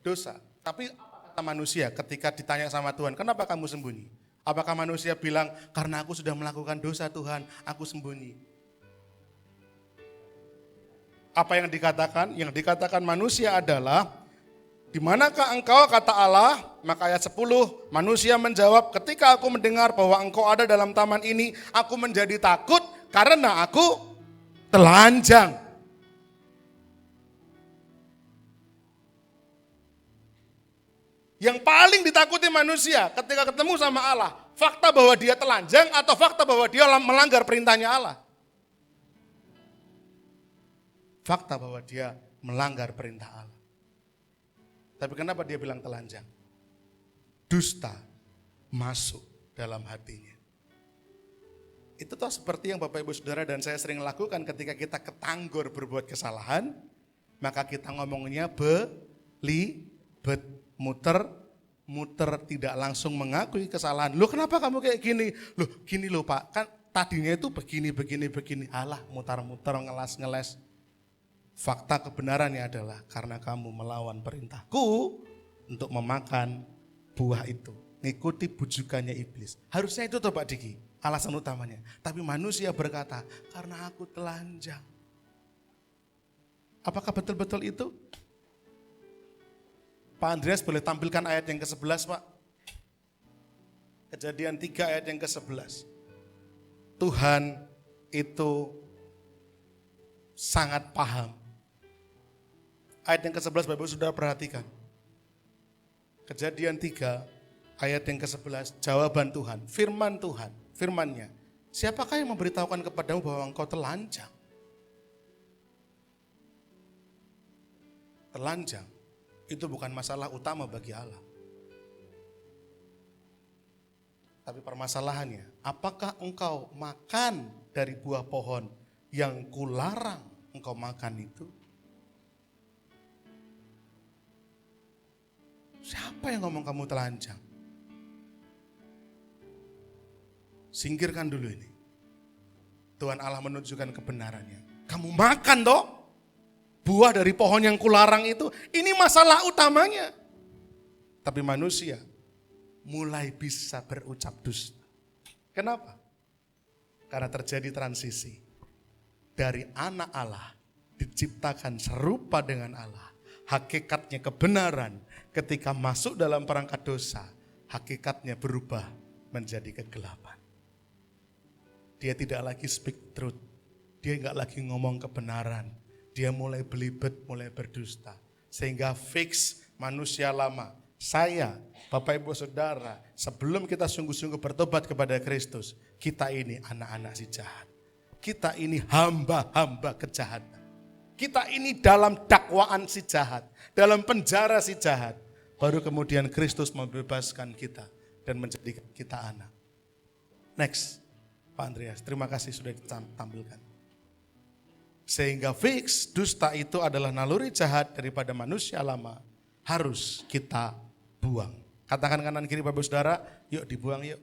dosa. Tapi apa kata manusia ketika ditanya sama Tuhan, kenapa kamu sembunyi? Apakah manusia bilang, karena aku sudah melakukan dosa Tuhan, aku sembunyi? Apa yang dikatakan? Yang dikatakan manusia adalah, di manakah engkau, kata Allah? Maka ayat 10, manusia menjawab, ketika aku mendengar bahwa engkau ada dalam taman ini, aku menjadi takut karena aku telanjang. Yang paling ditakuti manusia ketika ketemu sama Allah, fakta bahwa dia telanjang atau fakta bahwa dia melanggar perintahnya Allah? Fakta bahwa dia melanggar perintah Allah. Tapi kenapa dia bilang telanjang? Dusta masuk dalam hatinya. Itu toh seperti yang Bapak Ibu Saudara dan saya sering lakukan ketika kita ketanggor berbuat kesalahan, maka kita ngomongnya belibet, muter tidak langsung mengakui kesalahan. Loh kenapa kamu kayak gini? Loh gini loh Pak, kan tadinya itu begini. Alah mutar-muter, ngeles. Fakta kebenarannya adalah karena kamu melawan perintahku untuk memakan buah itu. Ngikuti bujukannya iblis. Harusnya itu toh Pak Diki, alasan utamanya. Tapi manusia berkata, karena aku telanjang. Apakah betul-betul itu? Pak Andreas boleh tampilkan ayat yang ke-11, Pak? Kejadian 3 ayat yang ke-11. Tuhan itu sangat paham. Ayat yang ke-11 Bapak Saudara perhatikan. Kejadian 3 ayat yang ke-11, jawaban Tuhan, firman Tuhan, firman-Nya. Siapakah yang memberitahukan kepadamu bahwa engkau telanjang? Telanjang itu bukan masalah utama bagi Allah. Tapi permasalahannya, apakah engkau makan dari buah pohon yang kularang engkau makan itu? Siapa yang ngomong kamu telanjang? Singkirkan dulu ini. Tuhan Allah menunjukkan kebenarannya. Kamu makan toh buah dari pohon yang kularang itu. Ini masalah utamanya. Tapi manusia mulai bisa berucap dusta. Kenapa? Karena terjadi transisi. Dari anak Allah diciptakan serupa dengan Allah. Hakikatnya kebenaran ketika masuk dalam perangkat dosa, hakikatnya berubah menjadi kegelapan. Dia tidak lagi speak truth. Dia enggak lagi ngomong kebenaran. Dia mulai belibet, mulai berdusta. Sehingga fix manusia lama. Saya, Bapak Ibu Saudara, sebelum kita sungguh-sungguh bertobat kepada Kristus, kita ini anak-anak si jahat. Kita ini hamba-hamba kejahatan. Kita ini dalam dakwaan si jahat, dalam penjara si jahat. Baru kemudian Kristus membebaskan kita dan menjadikan kita anak. Next, Pak Andreas, terima kasih sudah ditampilkan. Sehingga fix dusta itu adalah naluri jahat daripada manusia lama. Harus kita buang. Katakan kanan kiri Bapak Saudara, yuk dibuang yuk.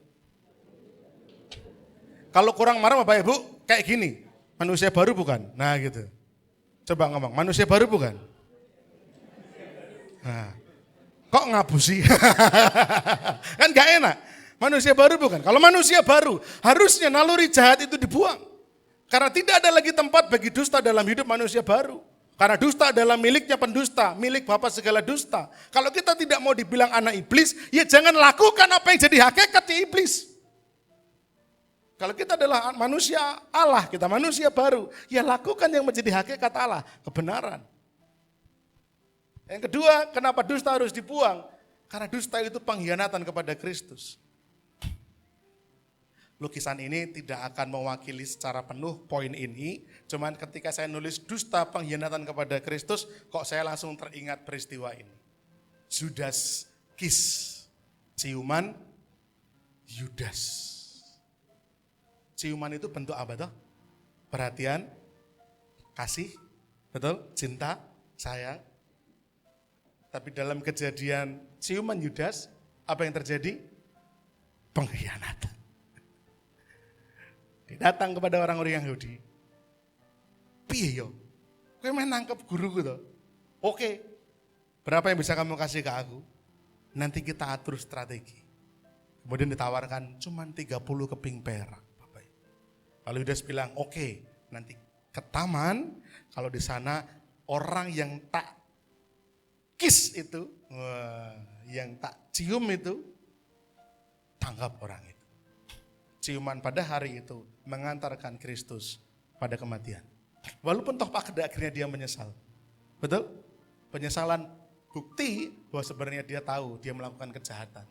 Kalau kurang marah Bapak Ibu, kayak gini. Manusia baru bukan? Nah gitu. Coba ngomong, manusia baru bukan? Nah, kok ngabusi? Kan gak enak. Manusia baru bukan? Kalau manusia baru, harusnya naluri jahat itu dibuang. Karena tidak ada lagi tempat bagi dusta dalam hidup manusia baru. Karena dusta adalah miliknya pendusta, milik bapa segala dusta. Kalau kita tidak mau dibilang anak iblis, ya jangan lakukan apa yang jadi hakikatnya iblis. Kalau kita adalah manusia Allah, kita manusia baru, ya lakukan yang menjadi hakikat Allah, kebenaran. Yang kedua, kenapa dusta harus dibuang? Karena dusta itu pengkhianatan kepada Kristus. Lukisan ini tidak akan mewakili secara penuh poin ini, cuman ketika saya nulis dusta pengkhianatan kepada Kristus, kok saya langsung teringat peristiwa ini. Judas kiss, ciuman Yudas. Ciuman itu bentuk apa toh? Perhatian, kasih, betul? Cinta, sayang. Tapi dalam kejadian ciuman Yudas, apa yang terjadi? Pengkhianatan. Dia datang kepada orang-orang Yahudi. Piye yo? Kowe main nangkep guruku toh? Oke. Berapa yang bisa kamu kasih ke aku? Nanti kita atur strategi. Kemudian ditawarkan cuman 30 keping perak. Lalu Yudas bilang, oke, nanti ke taman, kalau di sana orang yang tak kiss itu, yang tak cium itu, tangkap orang itu. Ciuman pada hari itu mengantarkan Kristus pada kematian. Walaupun toh pada akhirnya dia menyesal. Betul? Penyesalan bukti bahwa sebenarnya dia tahu dia melakukan kejahatan.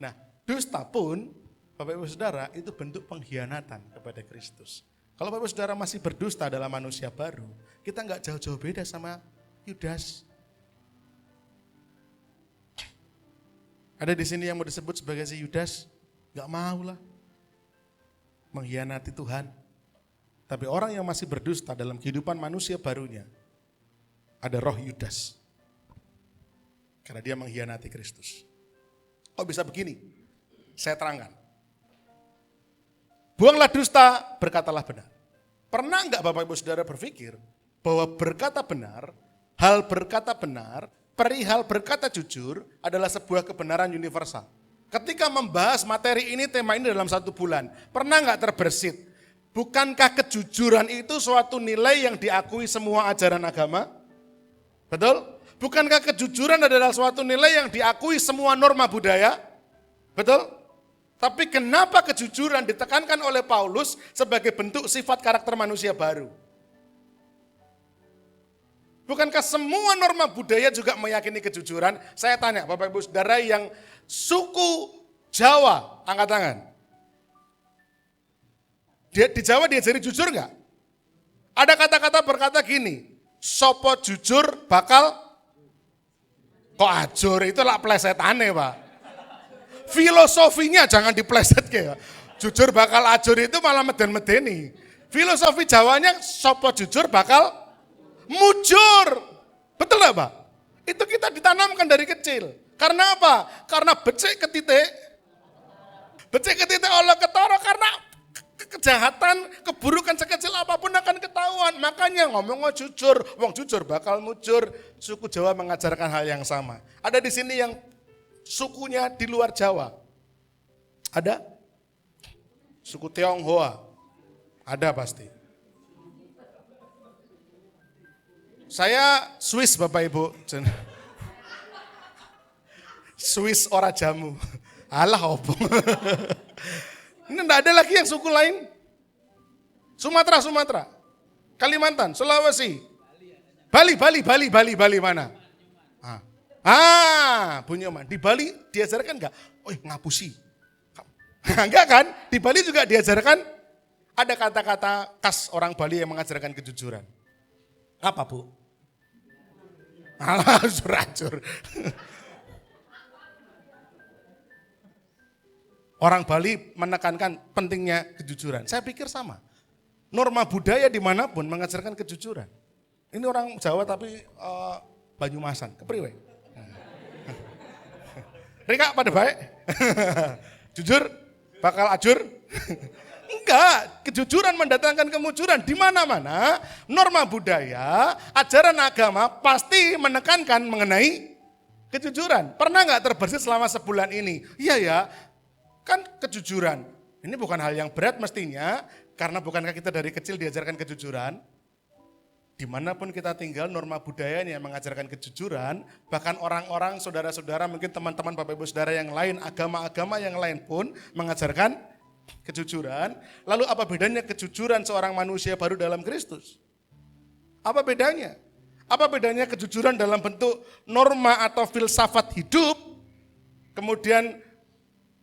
Nah, dusta pun Bapak Ibu Saudara, itu bentuk pengkhianatan kepada Kristus. Kalau Bapak Ibu Saudara masih berdusta dalam manusia baru, kita nggak jauh-jauh beda sama Yudas. Ada di sini yang mau disebut sebagai si Yudas? Nggak mau lah. Mengkhianati Tuhan. Tapi orang yang masih berdusta dalam kehidupan manusia barunya, ada roh Yudas. Karena dia mengkhianati Kristus. Kok bisa begini? Saya terangkan. Buanglah dusta, berkatalah benar. Pernah enggak Bapak Ibu Saudara berpikir bahwa berkata benar, hal berkata benar, perihal berkata jujur adalah sebuah kebenaran universal. Ketika membahas materi ini, tema ini dalam 1 bulan, pernah enggak terbersit? Bukankah kejujuran itu suatu nilai yang diakui semua ajaran agama? Betul? Bukankah kejujuran adalah suatu nilai yang diakui semua norma budaya? Betul? Tapi kenapa kejujuran ditekankan oleh Paulus sebagai bentuk sifat karakter manusia baru? Bukankah semua norma budaya juga meyakini kejujuran? Saya tanya Bapak Ibu Saudara yang suku Jawa, angkat tangan. Di Jawa diajari jujur enggak? Ada kata-kata berkata gini, sopo jujur bakal kok ajur, itu lah plesetane Pak. Filosofinya jangan dipleset ya. Jujur bakal ajur itu malah meden-medeni. Filosofi Jawanya sopo jujur bakal mujur. Betul gak Pak? Itu kita ditanamkan dari kecil. Karena apa? Karena becik ketitik. Becik ketitik oleh ketara karena kejahatan, keburukan sekecil apapun akan ketahuan. Makanya ngomong jujur, wong jujur bakal mujur. Suku Jawa mengajarkan hal yang sama. Ada di sini yang sukunya di luar Jawa. Ada? Suku Tionghoa. Ada pasti. Saya Swiss Bapak Ibu. Swiss ora jamu. Alah opong. Ini enggak ada lagi yang suku lain. Sumatera. Kalimantan, Sulawesi. Bali mana? Bunyoman. Di Bali diajarkan enggak? Oh, ngapusi. Enggak kan? Di Bali juga diajarkan ada kata-kata khas orang Bali yang mengajarkan kejujuran. Apa, Bu? Alah, suracur. Orang Bali menekankan pentingnya kejujuran. Saya pikir sama. Norma budaya dimanapun mengajarkan kejujuran. Ini orang Jawa tapi Banyumasan, kepriwe. Rika pada baik? Jujur? Bakal ajur? Enggak, kejujuran mendatangkan kemujuran. Di mana-mana norma budaya, ajaran agama pasti menekankan mengenai kejujuran. Pernah enggak terbersit selama sebulan ini? Iya ya, kan kejujuran. Ini bukan hal yang berat mestinya, karena bukankah kita dari kecil diajarkan kejujuran? Dimanapun kita tinggal, norma budayanya yang mengajarkan kejujuran, bahkan orang-orang, saudara-saudara, mungkin teman-teman Bapak Ibu Saudara yang lain, agama-agama yang lain pun mengajarkan kejujuran. Lalu apa bedanya kejujuran seorang manusia baru dalam Kristus? Apa bedanya? Apa bedanya kejujuran dalam bentuk norma atau filsafat hidup, kemudian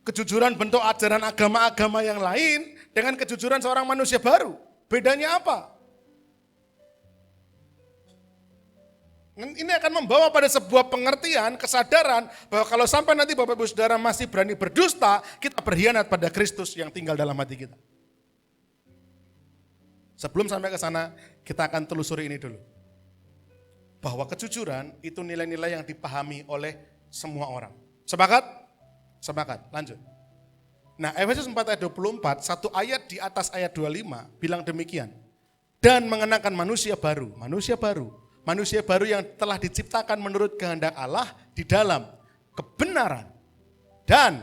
kejujuran bentuk ajaran agama-agama yang lain dengan kejujuran seorang manusia baru? Bedanya apa? Ini akan membawa pada sebuah pengertian, kesadaran bahwa kalau sampai nanti Bapak Ibu Saudara masih berani berdusta, kita berkhianat pada Kristus yang tinggal dalam hati kita. Sebelum sampai ke sana, kita akan telusuri ini dulu. Bahwa kejujuran itu nilai-nilai yang dipahami oleh semua orang. Sepakat? Sepakat, lanjut. Nah, Efesus 4 ayat 24, satu ayat di atas ayat 25 bilang demikian. Dan mengenakan manusia baru. Manusia baru yang telah diciptakan menurut kehendak Allah di dalam kebenaran dan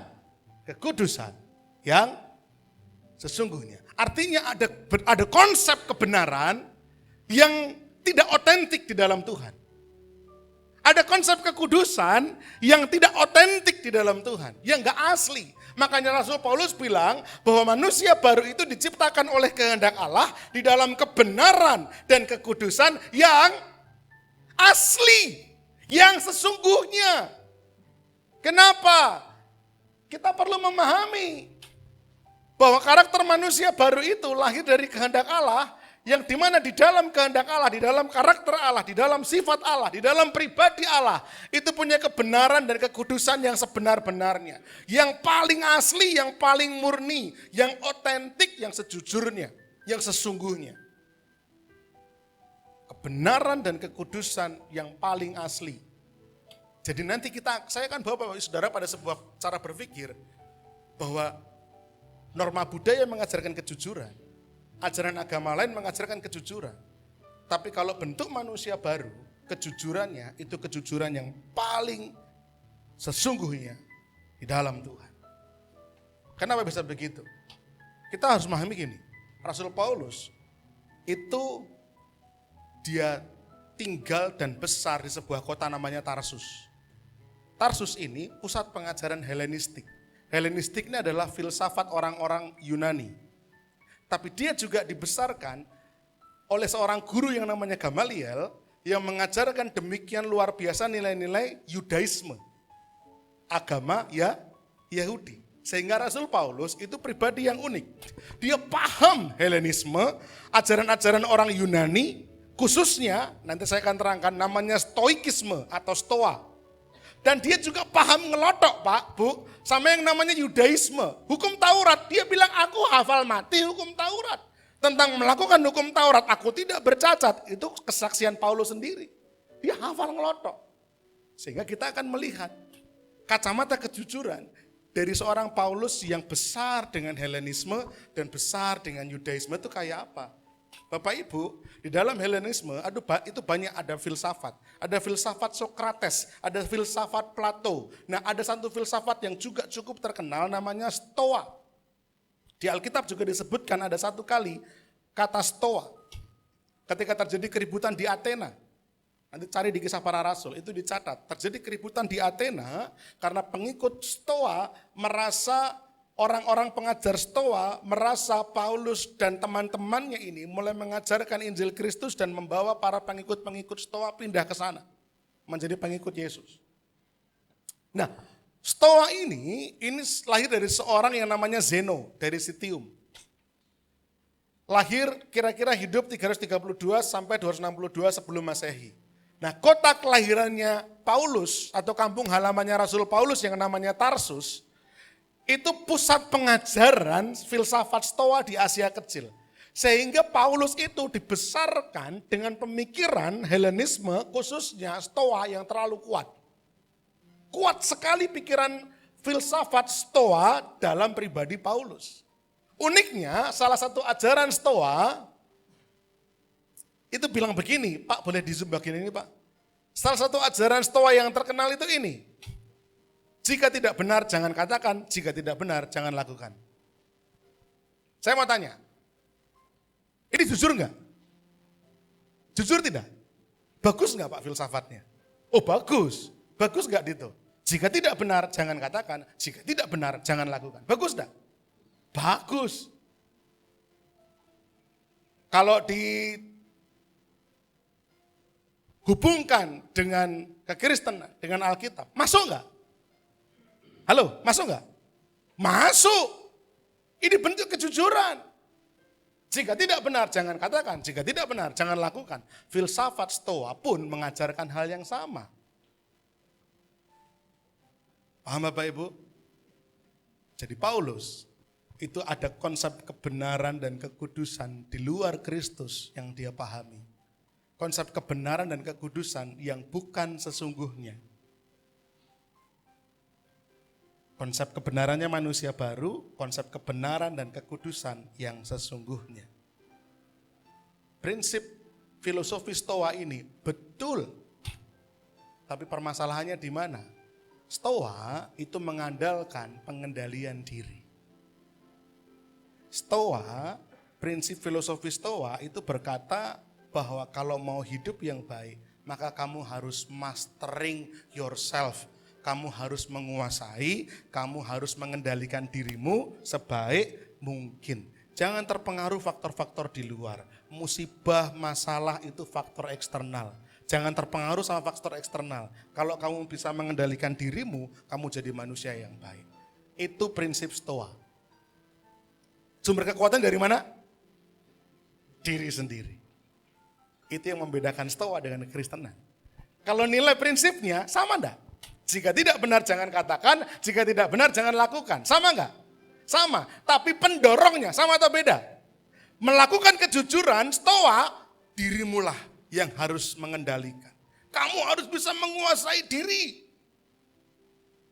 kekudusan yang sesungguhnya. Artinya ada konsep kebenaran yang tidak otentik di dalam Tuhan. Ada konsep kekudusan yang tidak otentik di dalam Tuhan, yang enggak asli. Makanya Rasul Paulus bilang bahwa manusia baru itu diciptakan oleh kehendak Allah di dalam kebenaran dan kekudusan yang asli, yang sesungguhnya. Kenapa? Kita perlu memahami bahwa karakter manusia baru itu lahir dari kehendak Allah, yang dimana di dalam kehendak Allah, di dalam karakter Allah, di dalam sifat Allah, di dalam pribadi Allah, itu punya kebenaran dan kekudusan yang sebenar-benarnya, yang paling asli, yang paling murni, yang otentik, yang sejujurnya, yang sesungguhnya. Kebenaran dan kekudusan yang paling asli. Jadi nanti saya akan bawa Bapak Saudara pada sebuah cara berpikir bahwa norma budaya mengajarkan kejujuran, ajaran agama lain mengajarkan kejujuran. Tapi kalau bentuk manusia baru, kejujurannya itu kejujuran yang paling sesungguhnya di dalam Tuhan. Kenapa bisa begitu? Kita harus memahami gini, Rasul Paulus itu dia tinggal dan besar di sebuah kota namanya Tarsus. Tarsus ini pusat pengajaran Helenistik. Helenistik ini adalah filsafat orang-orang Yunani. Tapi dia juga dibesarkan oleh seorang guru yang namanya Gamaliel yang mengajarkan demikian luar biasa nilai-nilai Yudaisme. Agama Yahudi. Sehingga Rasul Paulus itu pribadi yang unik. Dia paham Helenisme, ajaran-ajaran orang Yunani, khususnya nanti saya akan terangkan namanya Stoikisme atau Stoa. Dan dia juga paham ngelotok Pak, Bu, sama yang namanya Yudaisme. Hukum Taurat, dia bilang aku hafal mati hukum Taurat. Tentang melakukan hukum Taurat, aku tidak bercacat. Itu kesaksian Paulus sendiri. Dia hafal ngelotok. Sehingga kita akan melihat kacamata kejujuran dari seorang Paulus yang besar dengan Helenisme dan besar dengan Yudaisme itu kayak apa? Bapak Ibu, di dalam Helenisme itu banyak ada filsafat. Ada filsafat Sokrates, ada filsafat Plato. Nah ada satu filsafat yang juga cukup terkenal namanya Stoa. Di Alkitab juga disebutkan ada satu kali kata Stoa. Ketika terjadi keributan di Athena. Nanti cari di Kisah Para Rasul, itu dicatat. Terjadi keributan di Athena karena pengikut Stoa merasa, orang-orang pengajar Stoa merasa Paulus dan teman-temannya ini mulai mengajarkan Injil Kristus dan membawa para pengikut-pengikut Stoa pindah ke sana. Menjadi pengikut Yesus. Nah, Stoa ini lahir dari seorang yang namanya Zeno, dari Citium. Lahir kira-kira hidup 332 sampai 262 sebelum Masehi. Nah, kota kelahirannya Paulus atau kampung halamannya Rasul Paulus yang namanya Tarsus, itu pusat pengajaran filsafat Stoa di Asia Kecil. Sehingga Paulus itu dibesarkan dengan pemikiran Helenisme khususnya Stoa yang terlalu kuat. Kuat sekali pikiran filsafat Stoa dalam pribadi Paulus. Uniknya salah satu ajaran Stoa itu bilang begini, Pak boleh di zoom bagian ini Pak. Salah satu ajaran Stoa yang terkenal itu ini. Jika tidak benar jangan katakan, jika tidak benar jangan lakukan. Saya mau tanya, ini jujur enggak? Jujur tidak? Bagus enggak Pak filsafatnya? Oh bagus, bagus enggak itu? Jika tidak benar jangan katakan, jika tidak benar jangan lakukan. Bagus enggak? Bagus. Kalau dihubungkan dengan kekristenan, dengan Alkitab, masuk enggak? Halo, masuk enggak? Masuk. Ini bentuk kejujuran. Jika tidak benar jangan katakan, jika tidak benar jangan lakukan. Filsafat Stoa pun mengajarkan hal yang sama. Paham Bapak Ibu? Jadi Paulus itu ada konsep kebenaran dan kekudusan di luar Kristus yang dia pahami. Konsep kebenaran dan kekudusan yang bukan sesungguhnya. Konsep kebenarannya manusia baru, konsep kebenaran dan kekudusan yang sesungguhnya. Prinsip filosofi Stoa ini betul, tapi permasalahannya di mana? Stoa itu mengandalkan pengendalian diri. Stoa, prinsip filosofi Stoa itu berkata bahwa kalau mau hidup yang baik, maka kamu harus mastering yourself. Kamu harus menguasai, kamu harus mengendalikan dirimu sebaik mungkin. Jangan terpengaruh faktor-faktor di luar. Musibah, masalah itu faktor eksternal. Jangan terpengaruh sama faktor eksternal. Kalau kamu bisa mengendalikan dirimu, kamu jadi manusia yang baik. Itu prinsip Stoa. Sumber kekuatan dari mana? Diri sendiri. Itu yang membedakan Stoa dengan Kekristenan. Kalau nilai prinsipnya sama enggak? Jika tidak benar jangan katakan, jika tidak benar jangan lakukan. Sama enggak? Sama. Tapi pendorongnya sama atau beda? Melakukan kejujuran, Stoa, dirimulah yang harus mengendalikan. Kamu harus bisa menguasai diri.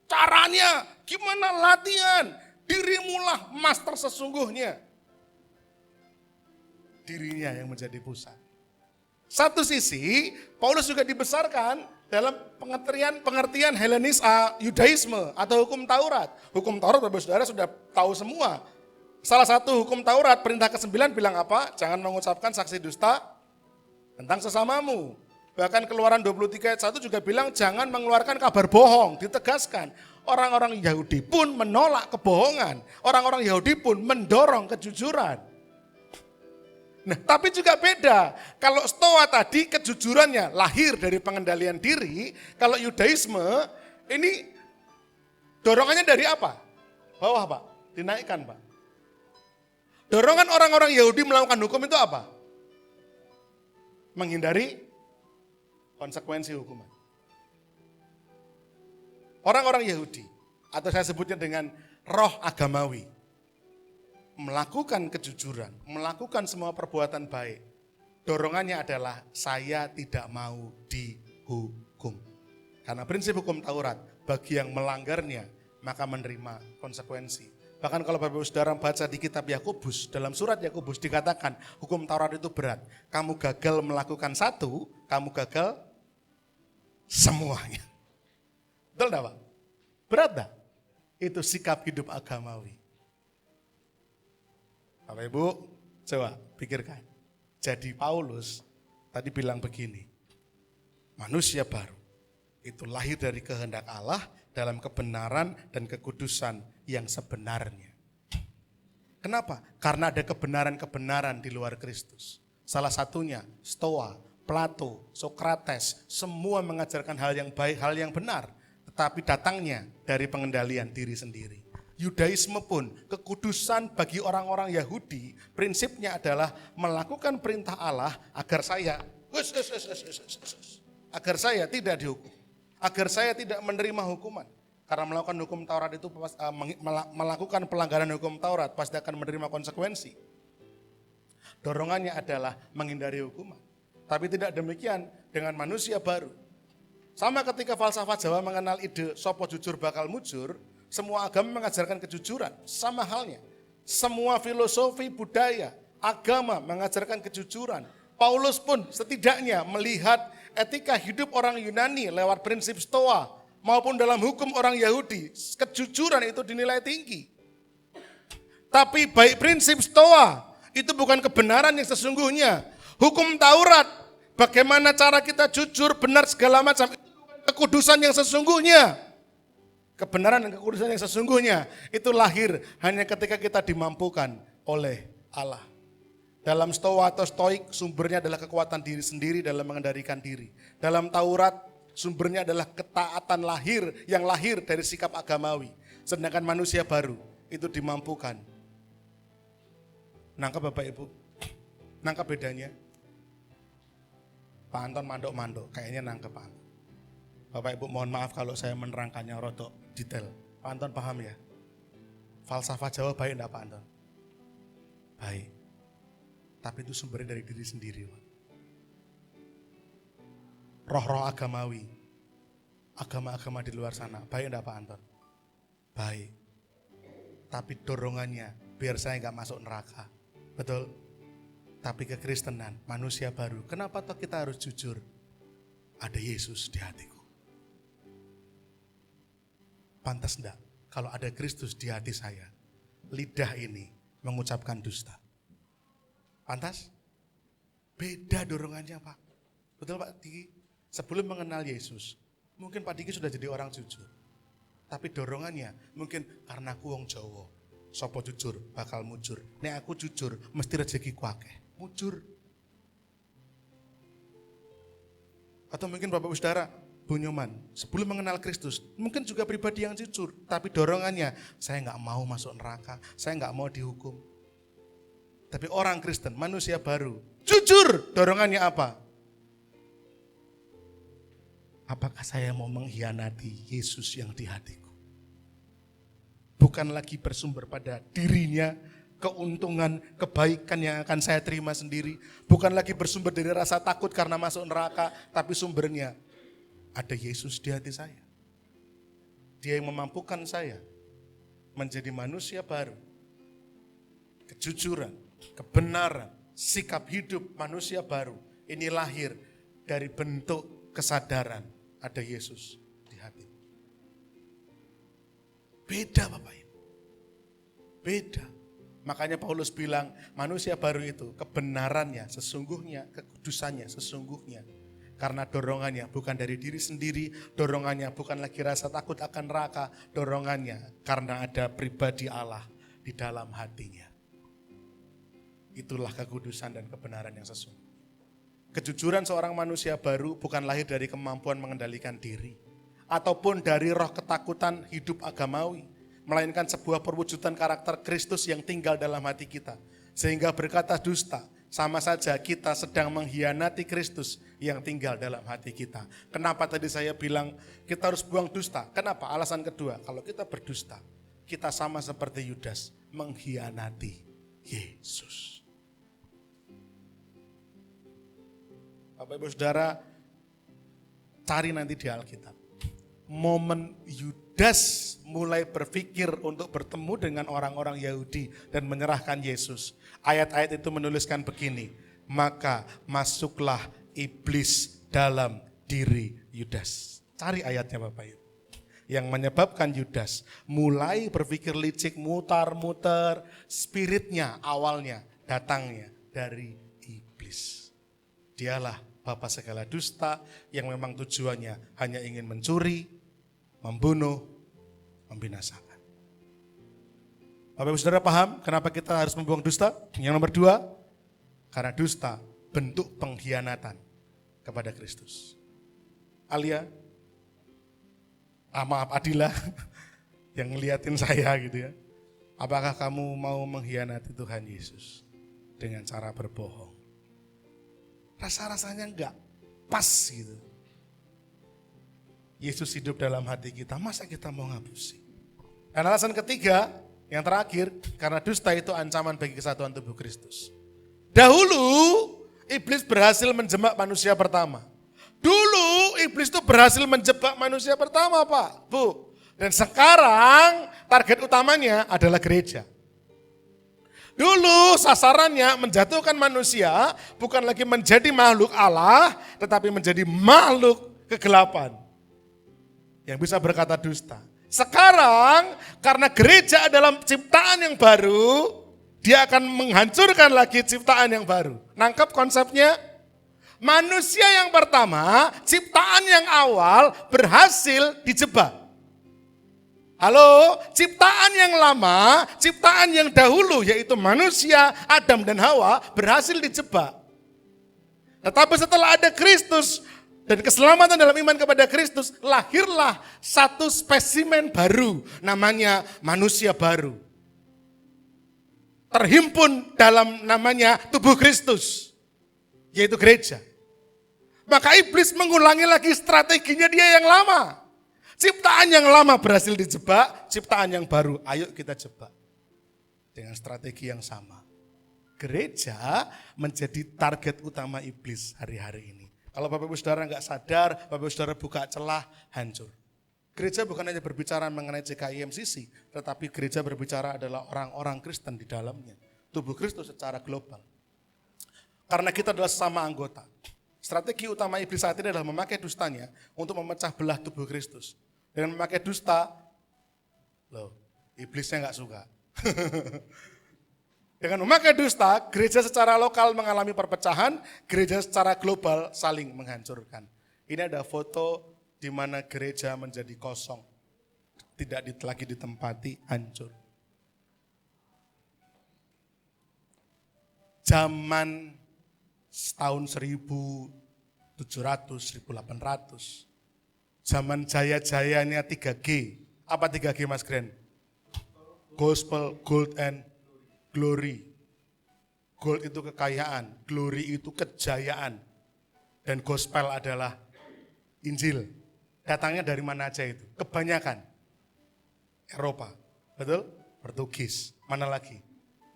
Caranya gimana? Latihan. Dirimulah master sesungguhnya. Dirinya yang menjadi pusat. Satu sisi, Paulus juga dibesarkan dalam pengertian Yudaisme atau hukum Taurat. Hukum Taurat Bapak Saudara sudah tahu semua. Salah satu hukum Taurat, perintah ke-9 bilang apa? Jangan mengucapkan saksi dusta tentang sesamamu. Bahkan Keluaran 23 ayat 1 juga bilang jangan mengeluarkan kabar bohong, ditegaskan. Orang-orang Yahudi pun menolak kebohongan. Orang-orang Yahudi pun mendorong kejujuran. Nah, tapi juga beda. Kalau Stoa tadi kejujurannya lahir dari pengendalian diri, kalau Yudaisme ini dorongannya dari apa? Bawah, Pak. Dinaikkan, Pak. Dorongan orang-orang Yahudi melakukan hukum itu apa? Menghindari konsekuensi hukuman. Orang-orang Yahudi, atau saya sebutnya dengan roh agamawi, melakukan kejujuran, melakukan semua perbuatan baik. Dorongannya adalah saya tidak mau dihukum. Karena prinsip hukum Taurat, bagi yang melanggarnya, maka menerima konsekuensi. Bahkan kalau Bapak Ibu Saudara baca di kitab Yakobus, dalam surat Yakobus dikatakan hukum Taurat itu berat. Kamu gagal melakukan satu, kamu gagal semuanya. Betul enggak, Pak? Berat enggak? Itu sikap hidup agamawi. Bapak Ibu, coba pikirkan. Jadi Paulus tadi bilang begini, manusia baru itu lahir dari kehendak Allah dalam kebenaran dan kekudusan yang sebenarnya. Kenapa? Karena ada kebenaran-kebenaran di luar Kristus. Salah satunya Stoa, Plato, Sokrates, semua mengajarkan hal yang baik, hal yang benar, tetapi datangnya dari pengendalian diri sendiri. Yudaisme pun, kekudusan bagi orang-orang Yahudi, prinsipnya adalah melakukan perintah Allah agar saya tidak dihukum, agar saya tidak menerima hukuman. Karena melakukan hukum Taurat itu, melakukan pelanggaran hukum Taurat pasti akan menerima konsekuensi. Dorongannya adalah menghindari hukuman. Tapi tidak demikian dengan manusia baru. Sama ketika falsafat Jawa mengenal ide sopo jujur bakal mujur, semua agama mengajarkan kejujuran, sama halnya. Semua filosofi, budaya, agama mengajarkan kejujuran. Paulus pun setidaknya melihat etika hidup orang Yunani lewat prinsip Stoa, maupun dalam hukum orang Yahudi, kejujuran itu dinilai tinggi. Tapi baik prinsip Stoa, itu bukan kebenaran yang sesungguhnya. Hukum Taurat, bagaimana cara kita jujur, benar segala macam, itu bukan kekudusan yang sesungguhnya. Kebenaran dan kekudusan yang sesungguhnya itu lahir hanya ketika kita dimampukan oleh Allah. Dalam Stoa atau Stoik sumbernya adalah kekuatan diri sendiri dalam mengendalikan diri. Dalam Taurat sumbernya adalah ketaatan lahir yang lahir dari sikap agamawi. Sedangkan manusia baru itu dimampukan. Nangkap Bapak Ibu? Nangkap bedanya? Pak Anton mandok-mandok, kayaknya nangkep Pak Anton. Bapak Ibu mohon maaf kalau saya menerangkannya rodok detail. Pak Anton paham ya? Falsafat Jawa baik enggak Pak Anton? Baik. Tapi itu sumbernya dari diri sendiri, Pak. Roh-roh agamawi, agama-agama di luar sana, baik enggak Pak Anton? Baik. Tapi dorongannya biar saya enggak masuk neraka. Betul? Tapi kekristenan, manusia baru, kenapa toh kita harus jujur? Ada Yesus di hatiku. Pantas enggak kalau ada Kristus di hati saya, lidah ini mengucapkan dusta? Pantas? Beda dorongannya Pak. Betul Pak Diki? Sebelum mengenal Yesus, mungkin Pak Diki sudah jadi orang jujur. Tapi dorongannya mungkin karena aku wong Jawa, sopo jujur bakal mujur. Nek aku jujur mesti rezekiku akeh. Mujur. Atau mungkin Bapak Ibu Saudara, Bunyoman, sebelum mengenal Kristus, mungkin juga pribadi yang jujur, tapi dorongannya, saya nggak mau masuk neraka, saya nggak mau dihukum. Tapi orang Kristen, manusia baru, jujur, dorongannya apa? Apakah saya mau mengkhianati Yesus yang di hatiku? Bukan lagi bersumber pada dirinya, keuntungan, kebaikan yang akan saya terima sendiri. Bukan lagi bersumber dari rasa takut karena masuk neraka, tapi sumbernya ada Yesus di hati saya. Dia yang memampukan saya menjadi manusia baru. Kejujuran, kebenaran, sikap hidup manusia baru. Ini lahir dari bentuk kesadaran ada Yesus di hati. Beda Bapak Ibu. Beda. Makanya Paulus bilang manusia baru itu kebenarannya sesungguhnya, kekudusannya sesungguhnya. Karena dorongannya bukan dari diri sendiri, dorongannya bukan lagi rasa takut akan neraka, dorongannya karena ada pribadi Allah di dalam hatinya. Itulah kekudusan dan kebenaran yang sesungguhnya. Kejujuran seorang manusia baru bukan lahir dari kemampuan mengendalikan diri, ataupun dari roh ketakutan hidup agamawi, melainkan sebuah perwujudan karakter Kristus yang tinggal dalam hati kita. Sehingga berkata dusta, sama saja kita sedang mengkhianati Kristus yang tinggal dalam hati kita. Kenapa tadi saya bilang kita harus buang dusta? Kenapa? Alasan kedua, kalau kita berdusta, kita sama seperti Yudas, mengkhianati Yesus. Bapak Ibu Saudara, cari nanti di Alkitab. Momen Yudas mulai berpikir untuk bertemu dengan orang-orang Yahudi dan menyerahkan Yesus. Ayat-ayat itu menuliskan begini, maka masuklah iblis dalam diri Yudas. Cari ayatnya Bapak Ibu. Yang menyebabkan Yudas mulai berpikir licik, mutar-muter, spiritnya awalnya datangnya dari iblis. Dialah bapa segala dusta yang memang tujuannya hanya ingin mencuri, membunuh, membinasakan. Bapak Ibu Saudara paham kenapa kita harus membuang dusta? Yang nomor 2, karena dusta bentuk pengkhianatan kepada Kristus. Alia, maaf Adila yang ngeliatin saya gitu ya. Apakah kamu mau mengkhianati Tuhan Yesus dengan cara berbohong? Rasa-rasanya enggak pas gitu. Yesus hidup dalam hati kita, masa kita mau ngapusi? Dan alasan ketiga, yang terakhir, karena dusta itu ancaman bagi kesatuan tubuh Kristus. Dahulu, iblis berhasil menjebak manusia pertama. Dulu, iblis itu berhasil menjebak manusia pertama, Pak, Bu. Dan sekarang, target utamanya adalah gereja. Dulu sasarannya menjatuhkan manusia, bukan lagi menjadi makhluk Allah, tetapi menjadi makhluk kegelapan yang bisa berkata dusta. Sekarang karena gereja adalah ciptaan yang baru, dia akan menghancurkan lagi ciptaan yang baru. Nangkep konsepnya? Manusia yang pertama, ciptaan yang awal berhasil dijebak. Halo, ciptaan yang lama, ciptaan yang dahulu yaitu manusia, Adam dan Hawa berhasil dijebak. Tetapi setelah ada Kristus dan keselamatan dalam iman kepada Kristus, lahirlah satu spesimen baru, namanya manusia baru. Terhimpun dalam namanya tubuh Kristus, yaitu gereja. Maka iblis mengulangi lagi strateginya dia yang lama. Ciptaan yang lama berhasil dijebak, ciptaan yang baru ayo kita jebak. Dengan strategi yang sama. Gereja menjadi target utama iblis hari-hari ini. Kalau Bapak Ibu Saudara nggak sadar, Bapak Ibu Saudara buka celah, hancur. Gereja bukan hanya berbicara mengenai CKI/MCC, tetapi gereja berbicara adalah orang-orang Kristen di dalamnya. Tubuh Kristus secara global. Karena kita adalah sesama anggota. Strategi utama iblis saat ini adalah memakai dustanya untuk memecah belah tubuh Kristus. Dengan memakai dusta, loh, iblisnya nggak suka. Dengan memakai dusta, gereja secara lokal mengalami perpecahan, gereja secara global saling menghancurkan. Ini ada foto di mana gereja menjadi kosong, tidak lagi ditempati, hancur. Zaman tahun 1700, 1800, zaman jaya-jayanya 3G. Apa 3G Mas Gren? Gospel, gold and glory. Gold itu kekayaan, glory itu kejayaan. Dan gospel adalah Injil. Datangnya dari mana aja itu? Kebanyakan Eropa, betul? Portugis, mana lagi?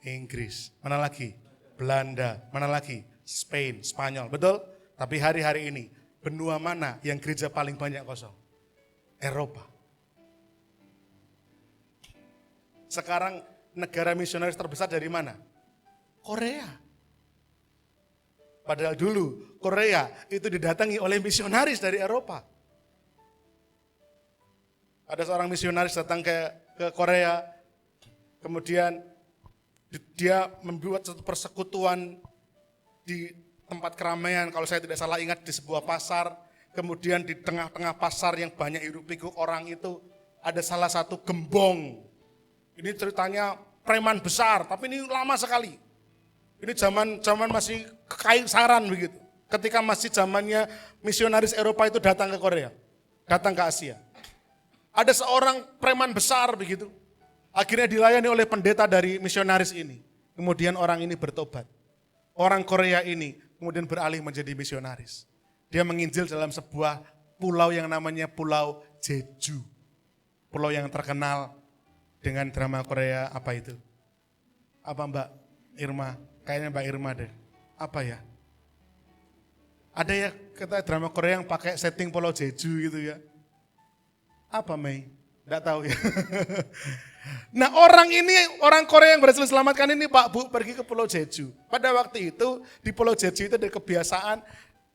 Inggris, mana lagi? Belanda, mana lagi? Spain, Spanyol, betul? Tapi hari-hari ini, benua mana yang gereja paling banyak kosong? Eropa. Sekarang negara misionaris terbesar dari mana? Korea. Padahal dulu Korea itu didatangi oleh misionaris dari Eropa. Ada seorang misionaris datang ke Korea, kemudian dia membuat satu persekutuan di tempat keramaian, kalau saya tidak salah ingat di sebuah pasar, kemudian di tengah-tengah pasar yang banyak hiruk-pikuk orang itu ada salah satu gembong. Ini ceritanya preman besar, tapi ini lama sekali. Ini zaman masih kekaisaran begitu. Ketika masih zamannya misionaris Eropa itu datang ke Korea, datang ke Asia. Ada seorang preman besar begitu. Akhirnya dilayani oleh pendeta dari misionaris ini. Kemudian orang ini bertobat. Orang Korea ini kemudian beralih menjadi misionaris. Dia menginjil dalam sebuah pulau yang namanya Pulau Jeju. Pulau yang terkenal dengan drama Korea apa itu? Apa Mbak Irma? Kayaknya Mbak Irma deh. Apa ya? Ada ya kata drama Korea yang pakai setting Pulau Jeju gitu ya. Apa Mei? Enggak tahu ya. Nah orang Korea yang berhasil selamatkan ini Pak Bu pergi ke Pulau Jeju. Pada waktu itu di Pulau Jeju itu ada kebiasaan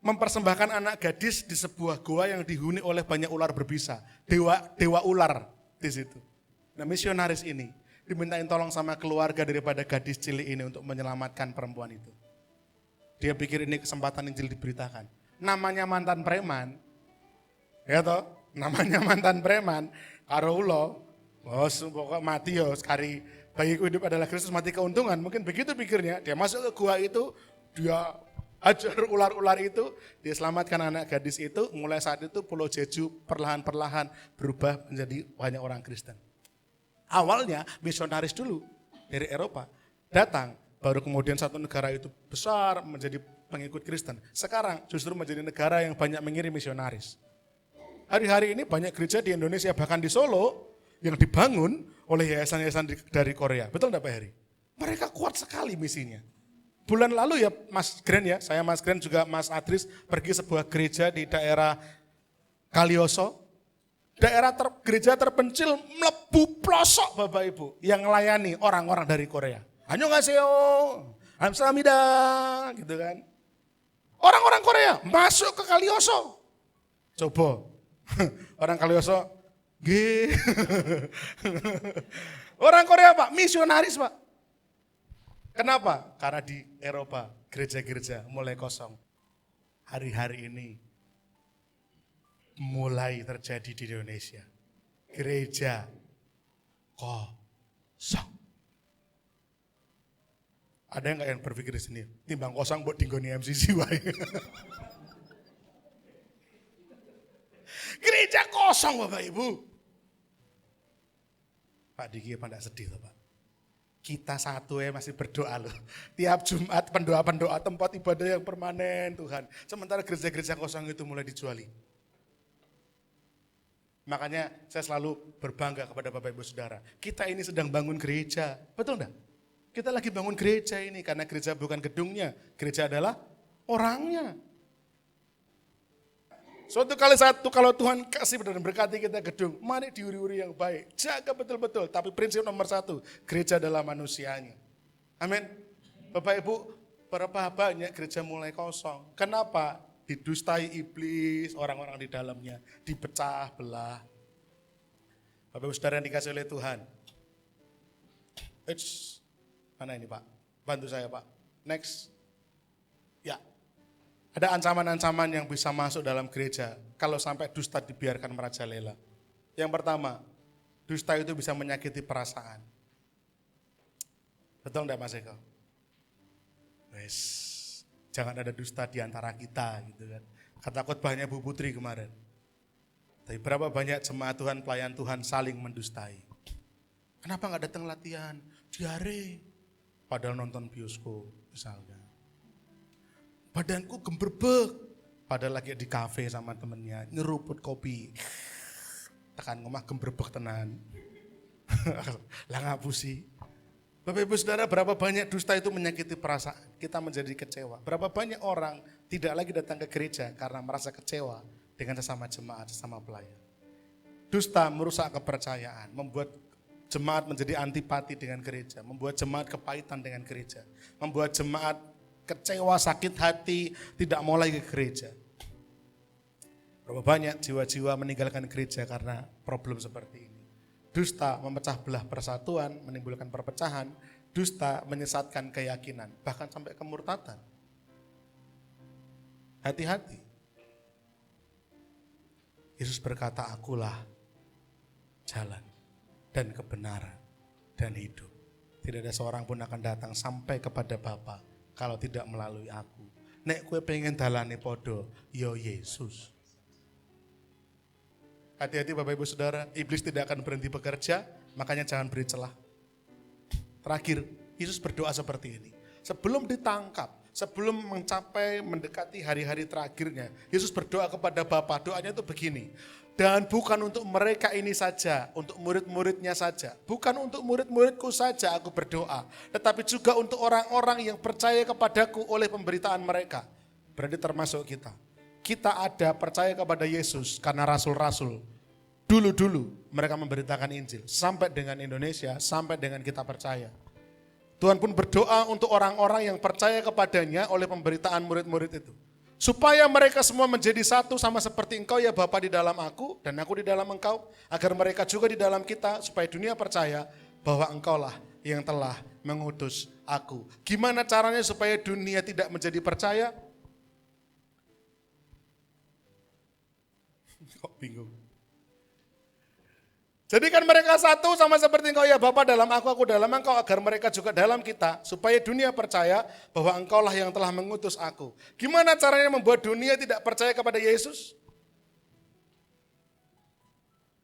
mempersembahkan anak gadis di sebuah goa yang dihuni oleh banyak ular berbisa. Dewa ular di situ. Nah misionaris ini dimintain tolong sama keluarga daripada gadis cilik ini untuk menyelamatkan perempuan itu. Dia pikir ini kesempatan Injil diberitakan. Namanya mantan preman, ya toh, namanya mantan preman, karo ulo, pokoknya mati ya, sekali bagiku hidup adalah Kristus, mati keuntungan. Mungkin begitu pikirnya, dia masuk ke gua itu, dia ajar ular-ular itu, dia selamatkan anak gadis itu, mulai saat itu Pulau Jeju perlahan-perlahan berubah menjadi banyak orang Kristen. Awalnya misionaris dulu dari Eropa datang, baru kemudian satu negara itu besar menjadi pengikut Kristen. Sekarang justru menjadi negara yang banyak mengirim misionaris. Hari-hari ini banyak gereja di Indonesia, bahkan di Solo, yang dibangun oleh yayasan-yayasan dari Korea. Betul enggak Pak Heri? Mereka kuat sekali misinya. Bulan lalu ya Mas Gren ya, saya Mas Gren juga Mas Adris pergi sebuah gereja di daerah Kalioso. Daerah gereja terpencil melebu pelosok Bapak Ibu yang melayani orang-orang dari Korea. Annyeonghaseyo, kamsahamnida, gitu kan. Orang-orang Korea masuk ke Kalioso. Coba, orang Kalioso, orang Korea Pak, misionaris Pak. Kenapa? Karena di Eropa gereja-gereja mulai kosong. Hari-hari ini mulai terjadi di Indonesia. Gereja kosong. Ada yang yang berpikir di sini, timbang kosong buat dinggoni MCC wae. Gereja kosong Bapak Ibu. Pak Diki apa enggak sedih loh Pak? Kita satu ya masih berdoa loh. Tiap Jumat pendoa-pendoa tempat ibadah yang permanen Tuhan. Sementara gereja-gereja kosong itu mulai dijuali. Makanya saya selalu berbangga kepada Bapak Ibu Saudara. Kita ini sedang bangun gereja, betul enggak? Kita lagi bangun gereja ini karena gereja bukan gedungnya, gereja adalah orangnya. Suatu kali kalau Tuhan kasih dan berkati kita gedung, mari diuri-uri yang baik, jaga betul-betul. Tapi prinsip nomor 1, gereja adalah manusianya. Amin. Bapak Ibu, berapa banyak gereja mulai kosong. Kenapa? Didustai iblis, orang-orang di dalamnya, dipecah belah. Bapak Ibu Saudara yang dikasih oleh Tuhan. Mana ini Pak? Bantu saya Pak. Next. Ya. Ada ancaman-ancaman yang bisa masuk dalam gereja kalau sampai dusta dibiarkan merajalela. Yang pertama, dusta itu bisa menyakiti perasaan. Betul enggak Mas Eko? Wes. Jangan ada dusta di antara kita gitu kan. Kata khotbahnya Bu Putri kemarin. Tapi berapa banyak jemaat Tuhan, pelayan Tuhan saling mendustai. Kenapa enggak datang latihan? Diare. Padahal nonton bioskop misalnya. Badanku gemberbek. Padahal lagi di kafe sama temennya. Nyeruput kopi. Tekan ngomah gemberbek tenan. Lah ngapusi. Bapak Ibu Saudara, berapa banyak dusta itu menyakiti perasaan, kita menjadi kecewa. Berapa banyak orang tidak lagi datang ke gereja karena merasa kecewa dengan sesama jemaat, sesama pelayan. Dusta merusak kepercayaan, membuat jemaat menjadi antipati dengan gereja, membuat jemaat kepahitan dengan gereja, membuat jemaat kecewa, sakit hati, tidak mau lagi ke gereja. Berapa banyak jiwa-jiwa meninggalkan gereja karena problem seperti ini. Dusta memecah belah persatuan, menimbulkan perpecahan. Dusta menyesatkan keyakinan, bahkan sampai kemurtatan. Hati-hati. Yesus berkata, akulah jalan dan kebenaran dan hidup. Tidak ada seorang pun akan datang sampai kepada Bapa kalau tidak melalui aku. Nek kue pengen dalane podo, yo Yesus. Hati-hati Bapak Ibu Saudara, iblis tidak akan berhenti bekerja, makanya jangan beri celah. Terakhir, Yesus berdoa seperti ini. Sebelum ditangkap, sebelum mendekati hari-hari terakhirnya, Yesus berdoa kepada Bapa. Doanya itu begini, dan bukan untuk mereka ini saja, untuk murid-muridnya saja. Bukan untuk murid-muridku saja aku berdoa, tetapi juga untuk orang-orang yang percaya kepadaku oleh pemberitaan mereka. Berarti termasuk kita. Kita ada percaya kepada Yesus karena rasul-rasul. Dulu-dulu mereka memberitakan Injil. Sampai dengan Indonesia, sampai dengan kita percaya. Tuhan pun berdoa untuk orang-orang yang percaya kepadanya oleh pemberitaan murid-murid itu. Supaya mereka semua menjadi satu sama seperti engkau ya Bapa di dalam aku dan aku di dalam engkau. Agar mereka juga di dalam kita supaya dunia percaya bahwa engkaulah yang telah mengutus aku. Gimana caranya supaya dunia tidak menjadi percaya? Kok bingung? Jadikan mereka satu sama seperti engkau ya Bapa dalam aku dalam engkau, agar mereka juga dalam kita, supaya dunia percaya bahwa engkaulah yang telah mengutus aku. Gimana caranya membuat dunia tidak percaya kepada Yesus?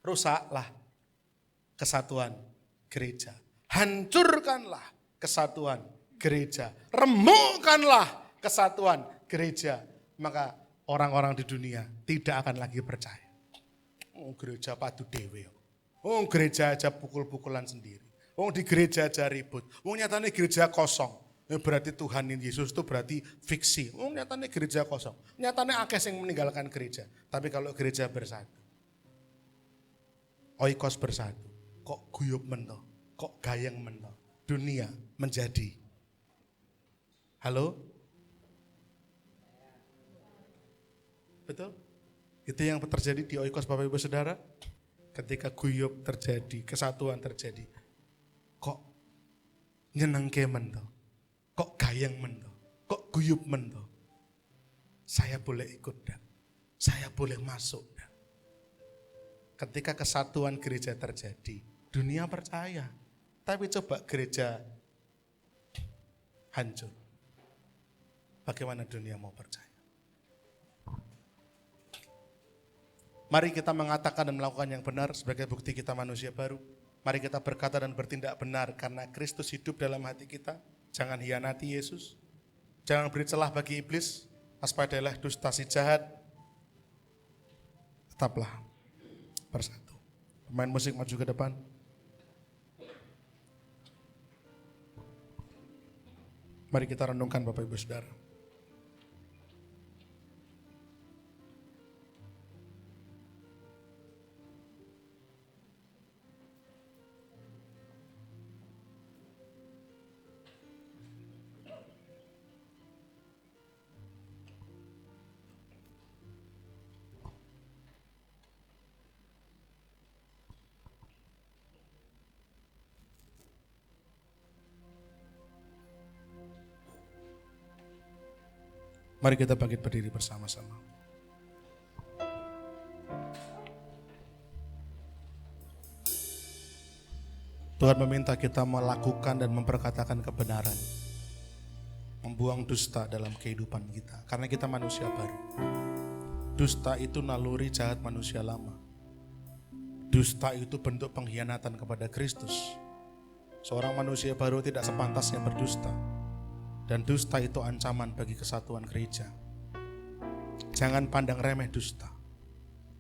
Rusaklah kesatuan gereja. Hancurkanlah kesatuan gereja. Remukkanlah kesatuan gereja. Maka orang-orang di dunia tidak akan lagi percaya. Oh, gereja padu dewe. Oh, gereja aja pukul-pukulan sendiri. Oh, di gereja aja ribut. Oh, nyatanya gereja kosong. Berarti Tuhan Yesus itu berarti fiksi. Oh, nyatanya gereja kosong. Nyatanya akeh yang meninggalkan gereja. Tapi kalau gereja bersatu, oikos bersatu, kok guyup mento, kok gayeng mento. Dunia menjadi. Halo? Betul? Itu yang terjadi di oikos Bapak Ibu Saudara. Ketika guyup terjadi, kesatuan terjadi, kok nyenengke mento, kok gayeng mento, kok guyup mento. Saya boleh ikut dak, saya boleh masuk dak. Ketika kesatuan gereja terjadi, dunia percaya. Tapi coba gereja hancur, bagaimana dunia mau percaya? Mari kita mengatakan dan melakukan yang benar sebagai bukti kita manusia baru. Mari kita berkata dan bertindak benar karena Kristus hidup dalam hati kita. Jangan hianati Yesus. Jangan beri celah bagi iblis. Waspadalah dusta si jahat. Tetaplah bersatu. Pemain musik maju ke depan. Mari kita renungkan Bapak Ibu Saudara. Mari kita bangkit berdiri bersama-sama. Tuhan meminta kita melakukan dan memperkatakan kebenaran. Membuang dusta dalam kehidupan kita. Karena kita manusia baru. Dusta itu naluri jahat manusia lama. Dusta itu bentuk pengkhianatan kepada Kristus. Seorang manusia baru tidak sepantasnya berdusta. Dan dusta itu ancaman bagi kesatuan gereja. Jangan pandang remeh dusta.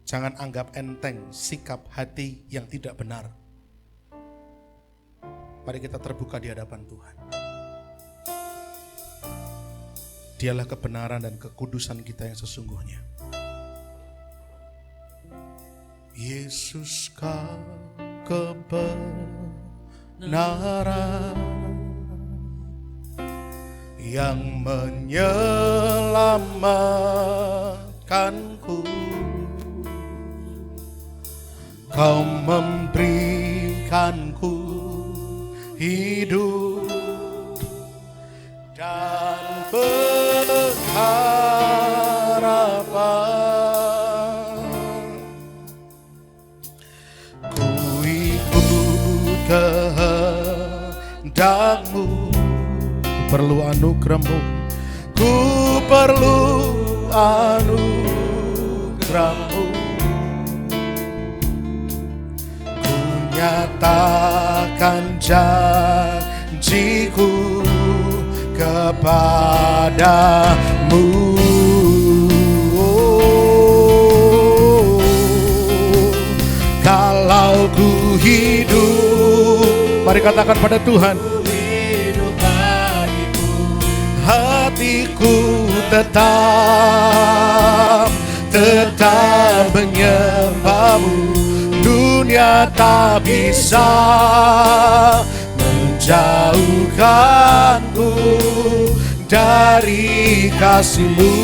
Jangan anggap enteng sikap hati yang tidak benar. Mari kita terbuka di hadapan Tuhan. Dialah kebenaran dan kekudusan kita yang sesungguhnya. Yesus kau kebenaran yang menyelamatkanku. Kau memberikanku hidup dan berharga. kehendak-Mu. Ku perlu anugerah-Mu, ku perlu anugerah-Mu. Ku nyatakan janjiku kepadamu. Kalau ku hidup, mari katakan pada Tuhan, hatiku tetap menyembah-Mu. Dunia tak bisa menjauhkanku dari kasih-Mu.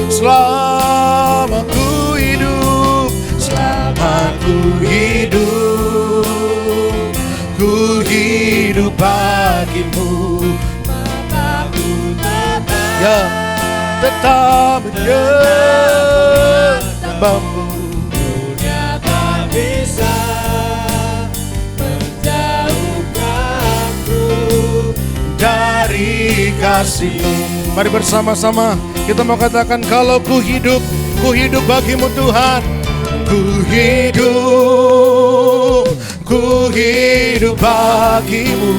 Selama ku hidup, selama ku hidup bagi-Mu. Ya, tetap menyembah-Mu. Dunia tak bisa menjauhkanku dari kasih-Mu. Mari bersama-sama kita mau katakan, kalau ku hidup bagi-Mu Tuhan. Ku hidup bagi-Mu.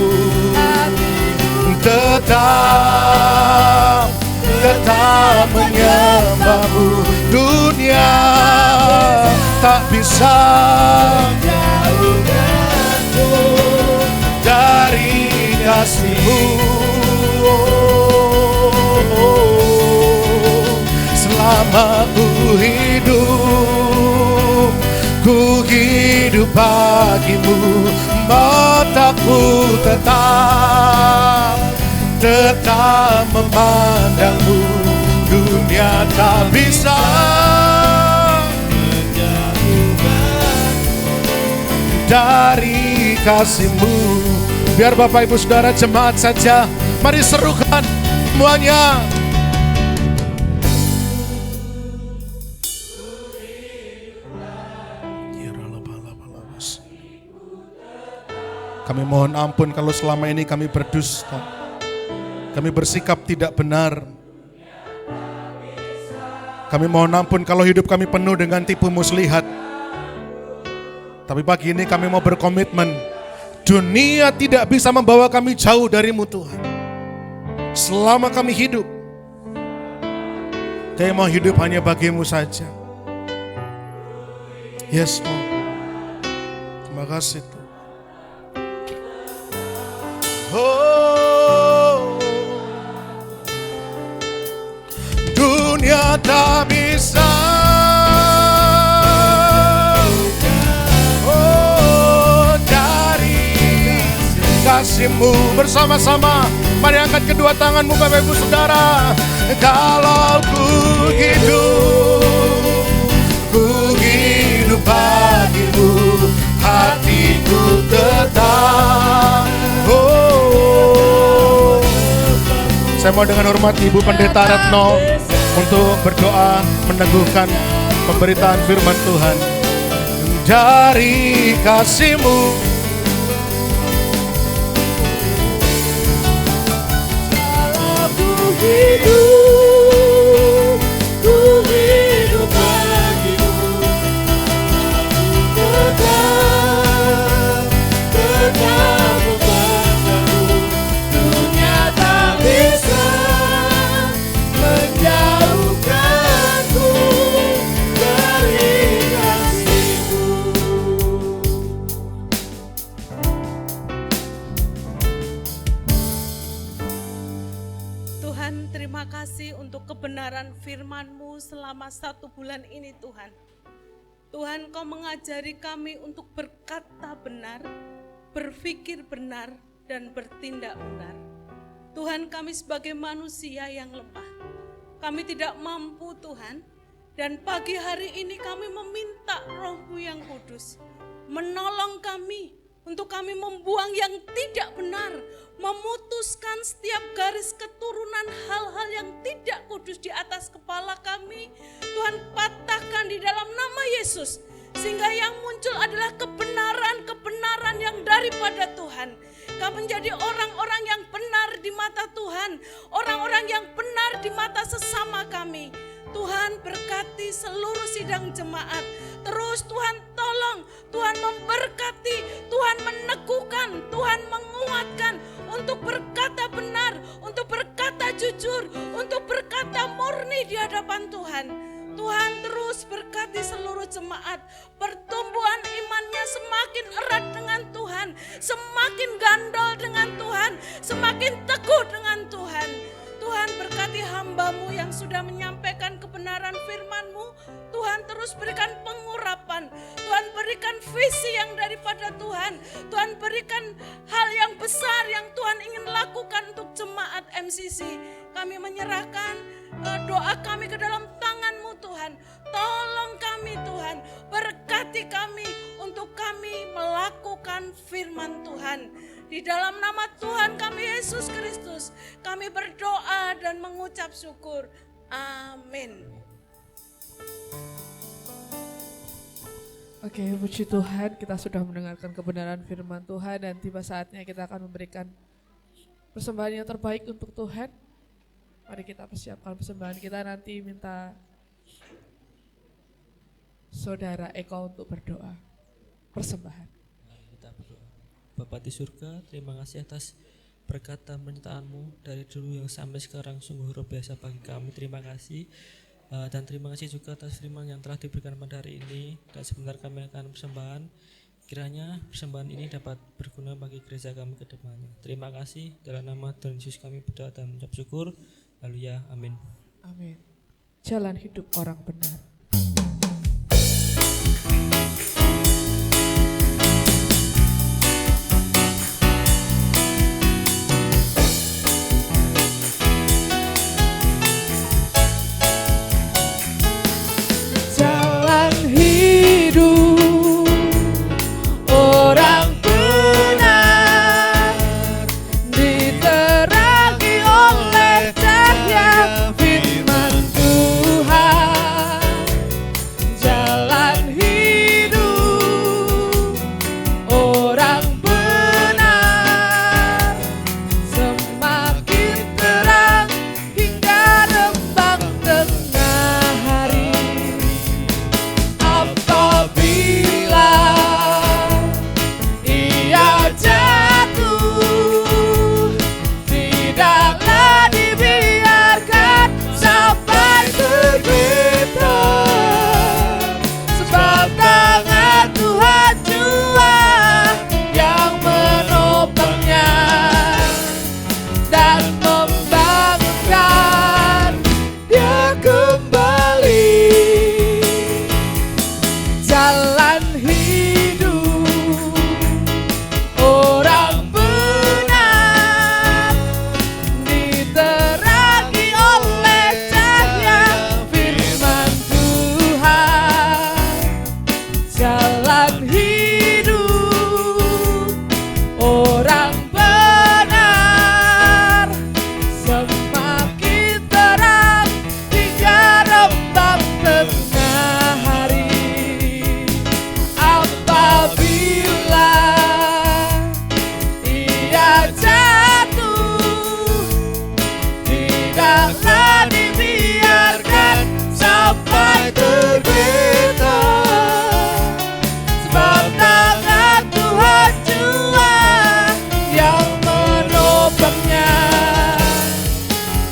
Tetap menyembah-Mu. Dunia tak bisa menjauhkanku dari kasih-Mu. Selama ku hidup bagi-Mu. Mataku tetap memandang-Mu. Dunia tak bisa dari kasih-Mu. Biar Bapak Ibu Saudara jemaat saja, mari serukan semuanya. Kami mohon ampun kalau selama ini kami berdusta, kami bersikap tidak benar. Kami mohon ampun kalau hidup kami penuh dengan tipu muslihat. Tapi pagi ini kami mau berkomitmen, dunia tidak bisa membawa kami jauh dari-Mu Tuhan. Selama kami hidup, kami mau hidup hanya bagi-Mu saja. Yes, Lord. Terima kasih Tuhan. Oh, dunia tak bisa, oh, dari kasih-Mu. Bersama-sama mari angkat kedua tanganmu Bapak Ibu Saudara. Kalau ku hidup bagi-Mu, hatiku tetap. Oh, saya mau dengan hormat Ibu Pendeta Retno untuk berdoa meneguhkan pemberitaan firman Tuhan. Dari kasih-Mu, aku hidup bagi-Mu. Tetap memandang-Mu. Dunia tak bisa menjauhkanku dari kasih-Mu. Tuhan, terima kasih untuk kebenaran firman-Mu selama 1 bulan ini Tuhan. Tuhan, Kau mengajari kami untuk berkata benar, berpikir benar, dan bertindak benar. Tuhan, kami sebagai manusia yang lemah, kami tidak mampu Tuhan. Dan pagi hari ini kami meminta Roh-Mu yang kudus menolong kami untuk kami membuang yang tidak benar, memutuskan setiap garis keturunan hal-hal yang tidak kudus di atas kepala kami. Tuhan, patahkan di dalam nama Yesus, sehingga yang muncul adalah kebenaran firman yang daripada Tuhan. Kami menjadi orang-orang yang benar di mata Tuhan, orang-orang yang benar di mata sesama kami. Tuhan berkati seluruh sidang jemaat. Terus Tuhan tolong, Tuhan memberkati, Tuhan meneguhkan, Tuhan menguatkan untuk berkata benar, untuk berkata jujur, untuk berkata murni di hadapan Tuhan. Tuhan terus berkati seluruh jemaat, pertumbuhan imannya semakin erat dengan Tuhan, semakin gandol dengan Tuhan, semakin teguh dengan Tuhan. Tuhan berkati hamba-Mu yang sudah menyampaikan kebenaran firman-Mu. Tuhan terus berikan pengurapan, Tuhan berikan visi yang daripada Tuhan, Tuhan berikan hal yang besar yang Tuhan ingin lakukan untuk jemaat MCC. Kami menyerahkan doa kami ke dalam tangan-Mu Tuhan. Tolong kami Tuhan, berkati kami untuk kami melakukan firman Tuhan. Di dalam nama Tuhan kami Yesus Kristus, kami berdoa dan mengucap syukur. Amin. Oke, puji Tuhan, kita sudah mendengarkan kebenaran firman Tuhan dan tiba saatnya kita akan memberikan persembahan yang terbaik untuk Tuhan. Mari kita persiapkan persembahan kita, nanti minta Saudara Eko untuk berdoa. Persembahan. Kita berdoa. Bapa di surga, terima kasih atas berkat dan penyertaan-Mu dari dulu yang sampai sekarang sungguh luar biasa bagi kami. Terima kasih. Dan terima kasih juga atas firman yang telah diberikan pada hari ini. Dan sebentar kami akan persembahan. Kiranya persembahan ini dapat berguna bagi gereja kami ke depannya. Terima kasih. Dalam nama Tuhan Yesus kami berdoa dan mengucap syukur. Haleluya. Amin. Amin. Jalan hidup orang benar. Jalan hidup orang benar diterangi oleh cahaya firman Tuhan. Jalan hidup orang benar semakin terang hingga rembang tengah hari. Apabila ia jatuh, tidaklah dibiarkan sampai tergeletak, sebab tangan Tuhan jua yang menopangnya dan membangunkan dia kembali. Jalan hidup orang benar diterangi oleh cahaya firman Tuhan. Jalan hidup orang benar semakin terang hingga rembang tengah hari. Apabila ia jatuh, tidaklah dibiarkan sampai tergeletak, sebab tangan Tuhan jua yang menopangnya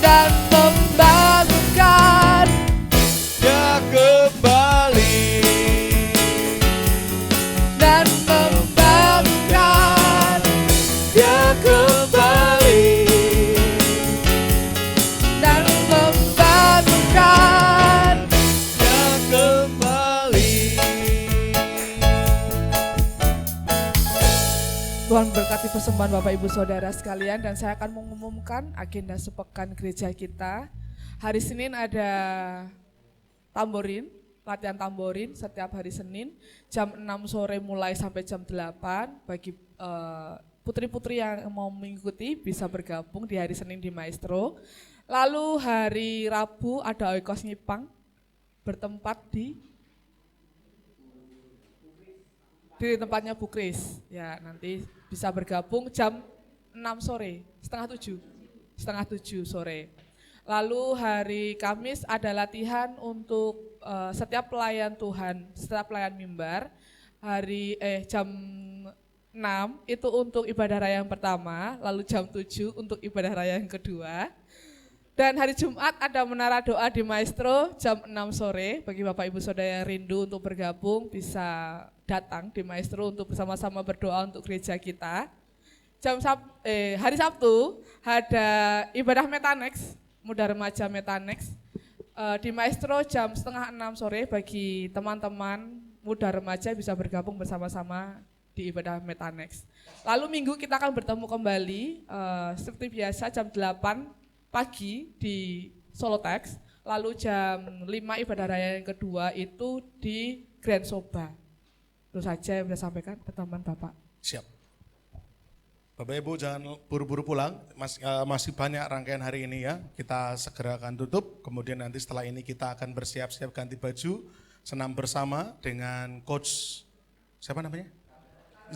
dan membangunkan Dia kembali. dan membangunkan dia kembali dan membangunkan Dia kembali. Tuhan berkati persembahan Bapak Ibu Saudara sekalian, dan saya akan mengumumkan agenda sepekan gereja kita. Hari Senin ada tamborin, latihan tamborin setiap hari Senin jam 6 sore mulai sampai jam 8. Bagi putri-putri yang mau mengikuti bisa bergabung di hari Senin di Maestro. Lalu hari Rabu ada Oikos Nyipang bertempat di di tempatnya Bu Kris. Ya, nanti bisa bergabung jam 6 sore, setengah tujuh sore. Lalu hari Kamis ada latihan untuk setiap pelayan Tuhan, setiap pelayan mimbar. Jam 6 itu untuk ibadah raya yang pertama, lalu jam 7 untuk ibadah raya yang kedua. Dan hari Jumat ada menara doa di Maestro jam 6 sore. Bagi Bapak Ibu Saudara yang rindu untuk bergabung bisa datang di Maestro untuk bersama-sama berdoa untuk gereja kita. Hari Sabtu ada ibadah Metanex, Muda Remaja Metanex di Maestro jam setengah 6 sore. Bagi teman-teman muda remaja bisa bergabung bersama-sama di ibadah Metanex. Lalu Minggu kita akan bertemu kembali seperti biasa jam 8 pagi di Solotex. Lalu jam 5 ibadah raya yang kedua itu di Grand Soba. Itu saja yang bisa sampaikan ke teman Bapak. Siap. Bapak Ibu jangan buru-buru pulang, masih banyak rangkaian hari ini ya. Kita segera akan tutup, kemudian nanti setelah ini kita akan bersiap-siap ganti baju, senam bersama dengan Coach, siapa namanya?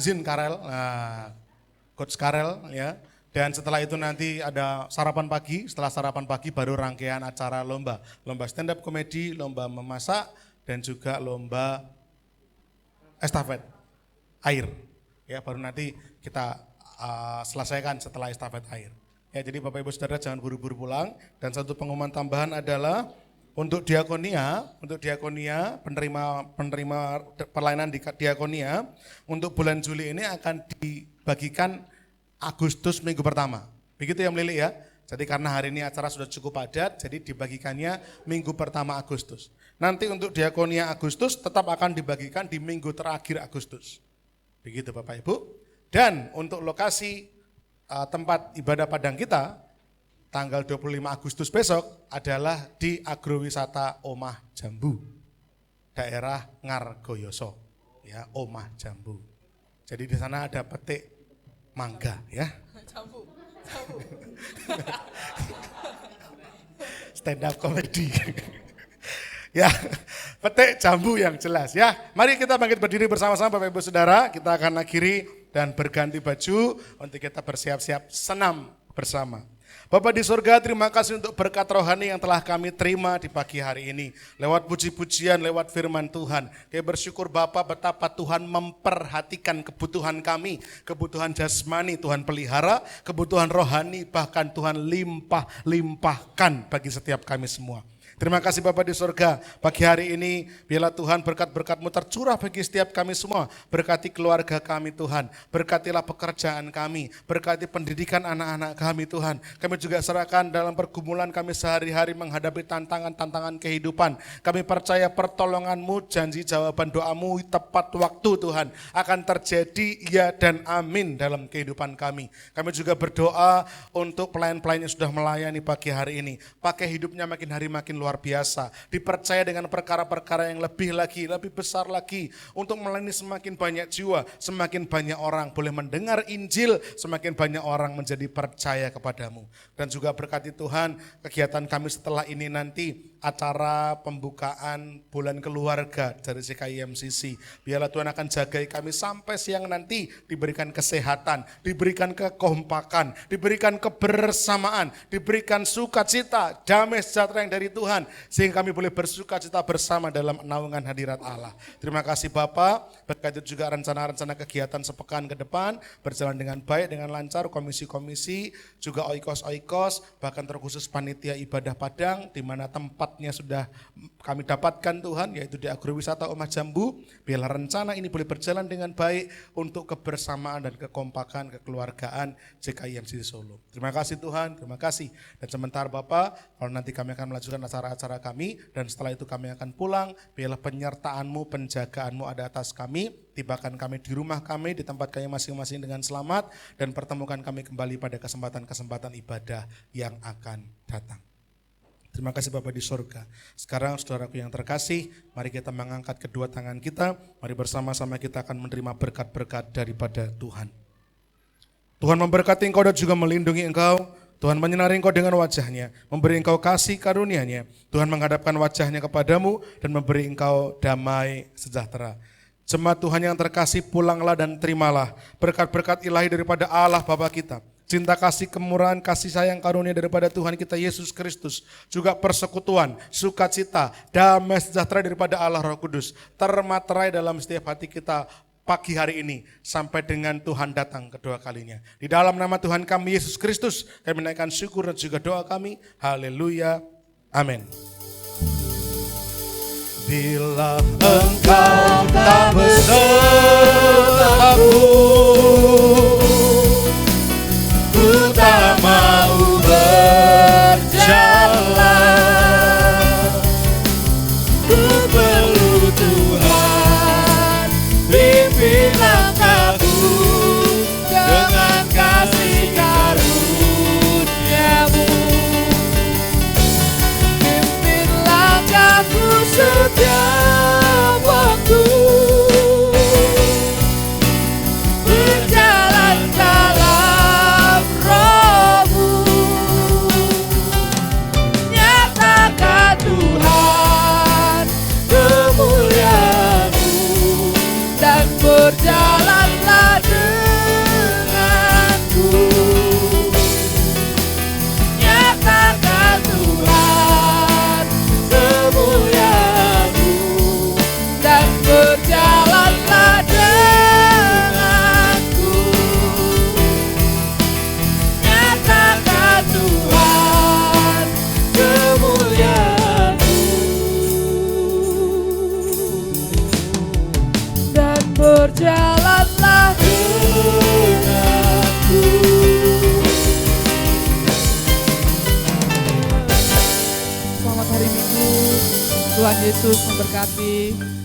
Zin Karel, Coach Karel ya. Dan setelah itu nanti ada sarapan pagi, setelah sarapan pagi baru rangkaian acara lomba stand up komedi, lomba memasak, dan juga lomba estafet air. Ya, baru nanti kita selesaikan setelah estafet air. Ya, jadi Bapak Ibu Saudara jangan buru-buru pulang. Dan satu pengumuman tambahan adalah untuk diakonia penerima pelayanan di diakonia untuk bulan Juli ini akan dibagikan Agustus minggu pertama. Begitu ya Melili ya. Jadi karena hari ini acara sudah cukup padat, jadi dibagikannya minggu pertama Agustus. Nanti untuk diakonia Agustus tetap akan dibagikan di minggu terakhir Agustus. Begitu Bapak Ibu. Dan untuk lokasi tempat ibadah Padang kita, tanggal 25 Agustus besok adalah di Agrowisata Omah Jambu, daerah Ngargoyoso, ya Omah Jambu. Jadi di sana ada petik mangga, ya. Jambu. Stand up comedy. Ya, petik jambu yang jelas ya. Mari kita bangkit berdiri bersama-sama Bapak Ibu Saudara. Kita akan akhiri dan berganti baju untuk kita bersiap-siap senam bersama. Bapak di surga, terima kasih untuk berkat rohani yang telah kami terima di pagi hari ini. Lewat puji-pujian, lewat firman Tuhan. Kami bersyukur Bapak betapa Tuhan memperhatikan kebutuhan kami. Kebutuhan jasmani Tuhan pelihara, kebutuhan rohani bahkan Tuhan limpah-limpahkan bagi setiap kami semua. Terima kasih Bapak di surga, pagi hari ini biarlah Tuhan berkat-berkat-Mu tercurah bagi setiap kami semua. Berkati keluarga kami Tuhan, berkatilah pekerjaan kami, berkati pendidikan anak-anak kami Tuhan. Kami juga serahkan dalam pergumulan kami sehari-hari menghadapi tantangan-tantangan kehidupan. Kami percaya pertolongan-Mu, janji jawaban doa-Mu tepat waktu Tuhan akan terjadi ya dan amin dalam kehidupan kami. Kami juga berdoa untuk pelayan-pelayan yang sudah melayani pagi hari ini. Pakai hidupnya makin hari makin luar biasa, dipercaya dengan perkara-perkara yang lebih lagi, lebih besar lagi, untuk melayani semakin banyak jiwa, semakin banyak orang boleh mendengar Injil, semakin banyak orang menjadi percaya kepadamu. Dan juga berkati Tuhan kegiatan kami setelah ini nanti, acara pembukaan bulan keluarga dari CKI MCC. Biarlah Tuhan akan jagai kami sampai siang nanti, diberikan kesehatan, diberikan kekompakan, diberikan kebersamaan, diberikan sukacita, damai sejahtera yang dari Tuhan, sehingga kami boleh bersukacita bersama dalam naungan hadirat Allah. Terima kasih Bapak, berkati juga rencana-rencana kegiatan sepekan ke depan, berjalan dengan baik, dengan lancar, komisi-komisi, juga oikos-oikos, bahkan terkhusus panitia ibadah Padang, di mana tempatnya sudah kami dapatkan Tuhan, yaitu di Agrowisata Omah Jambu. Biarlah rencana ini boleh berjalan dengan baik untuk kebersamaan dan kekompakan, kekeluargaan CKI MCC Solo. Terima kasih Tuhan, terima kasih. Dan sebentar Bapak, kalau nanti kami akan melanjutkan acara kami, dan setelah itu kami akan pulang, biarlah penyertaan-Mu, penjagaan-Mu ada atas kami, tibakan kami di rumah kami, di tempat kami masing-masing dengan selamat, dan pertemukan kami kembali pada kesempatan-kesempatan ibadah yang akan datang. Terima kasih Bapak di surga. Sekarang saudaraku yang terkasih, mari kita mengangkat kedua tangan kita, mari bersama-sama kita akan menerima berkat-berkat daripada Tuhan. Tuhan memberkati engkau dan juga melindungi engkau. Tuhan menyinari engkau dengan wajahnya, memberi engkau kasih karunia-Nya. Tuhan menghadapkan wajahnya kepadamu dan memberi engkau damai sejahtera. Jemaat Tuhan yang terkasih, pulanglah dan terimalah berkat-berkat ilahi daripada Allah Bapa kita, cinta kasih, kemurahan, kasih sayang, karunia daripada Tuhan kita Yesus Kristus, juga persekutuan, sukacita, damai sejahtera daripada Allah Roh Kudus, termaterai dalam setiap hati kita pagi hari ini sampai dengan Tuhan datang kedua kalinya. Di dalam nama Tuhan kami Yesus Kristus, kami menaikkan syukur dan juga doa kami. Haleluya. Amin. Bila engkau tak besertaku, ku tak mau berjalan. Ku perlu Tuhan, pimpin langkahku dengan kasih karunia-Mu. Pimpin langkahku setiap waktu, berjalan dalam Roh-Mu. Nyatakan Tuhan kemuliaan-Mu dan berjalanlah denganku. Nyatakan Tuhan kemuliaan-Mu dan berjalanlah denganku. Nyatakan Tuhan kemuliaan-Mu dan berjalanlah denganku. Selamat hari Minggu. Tuhan Yesus memberkati.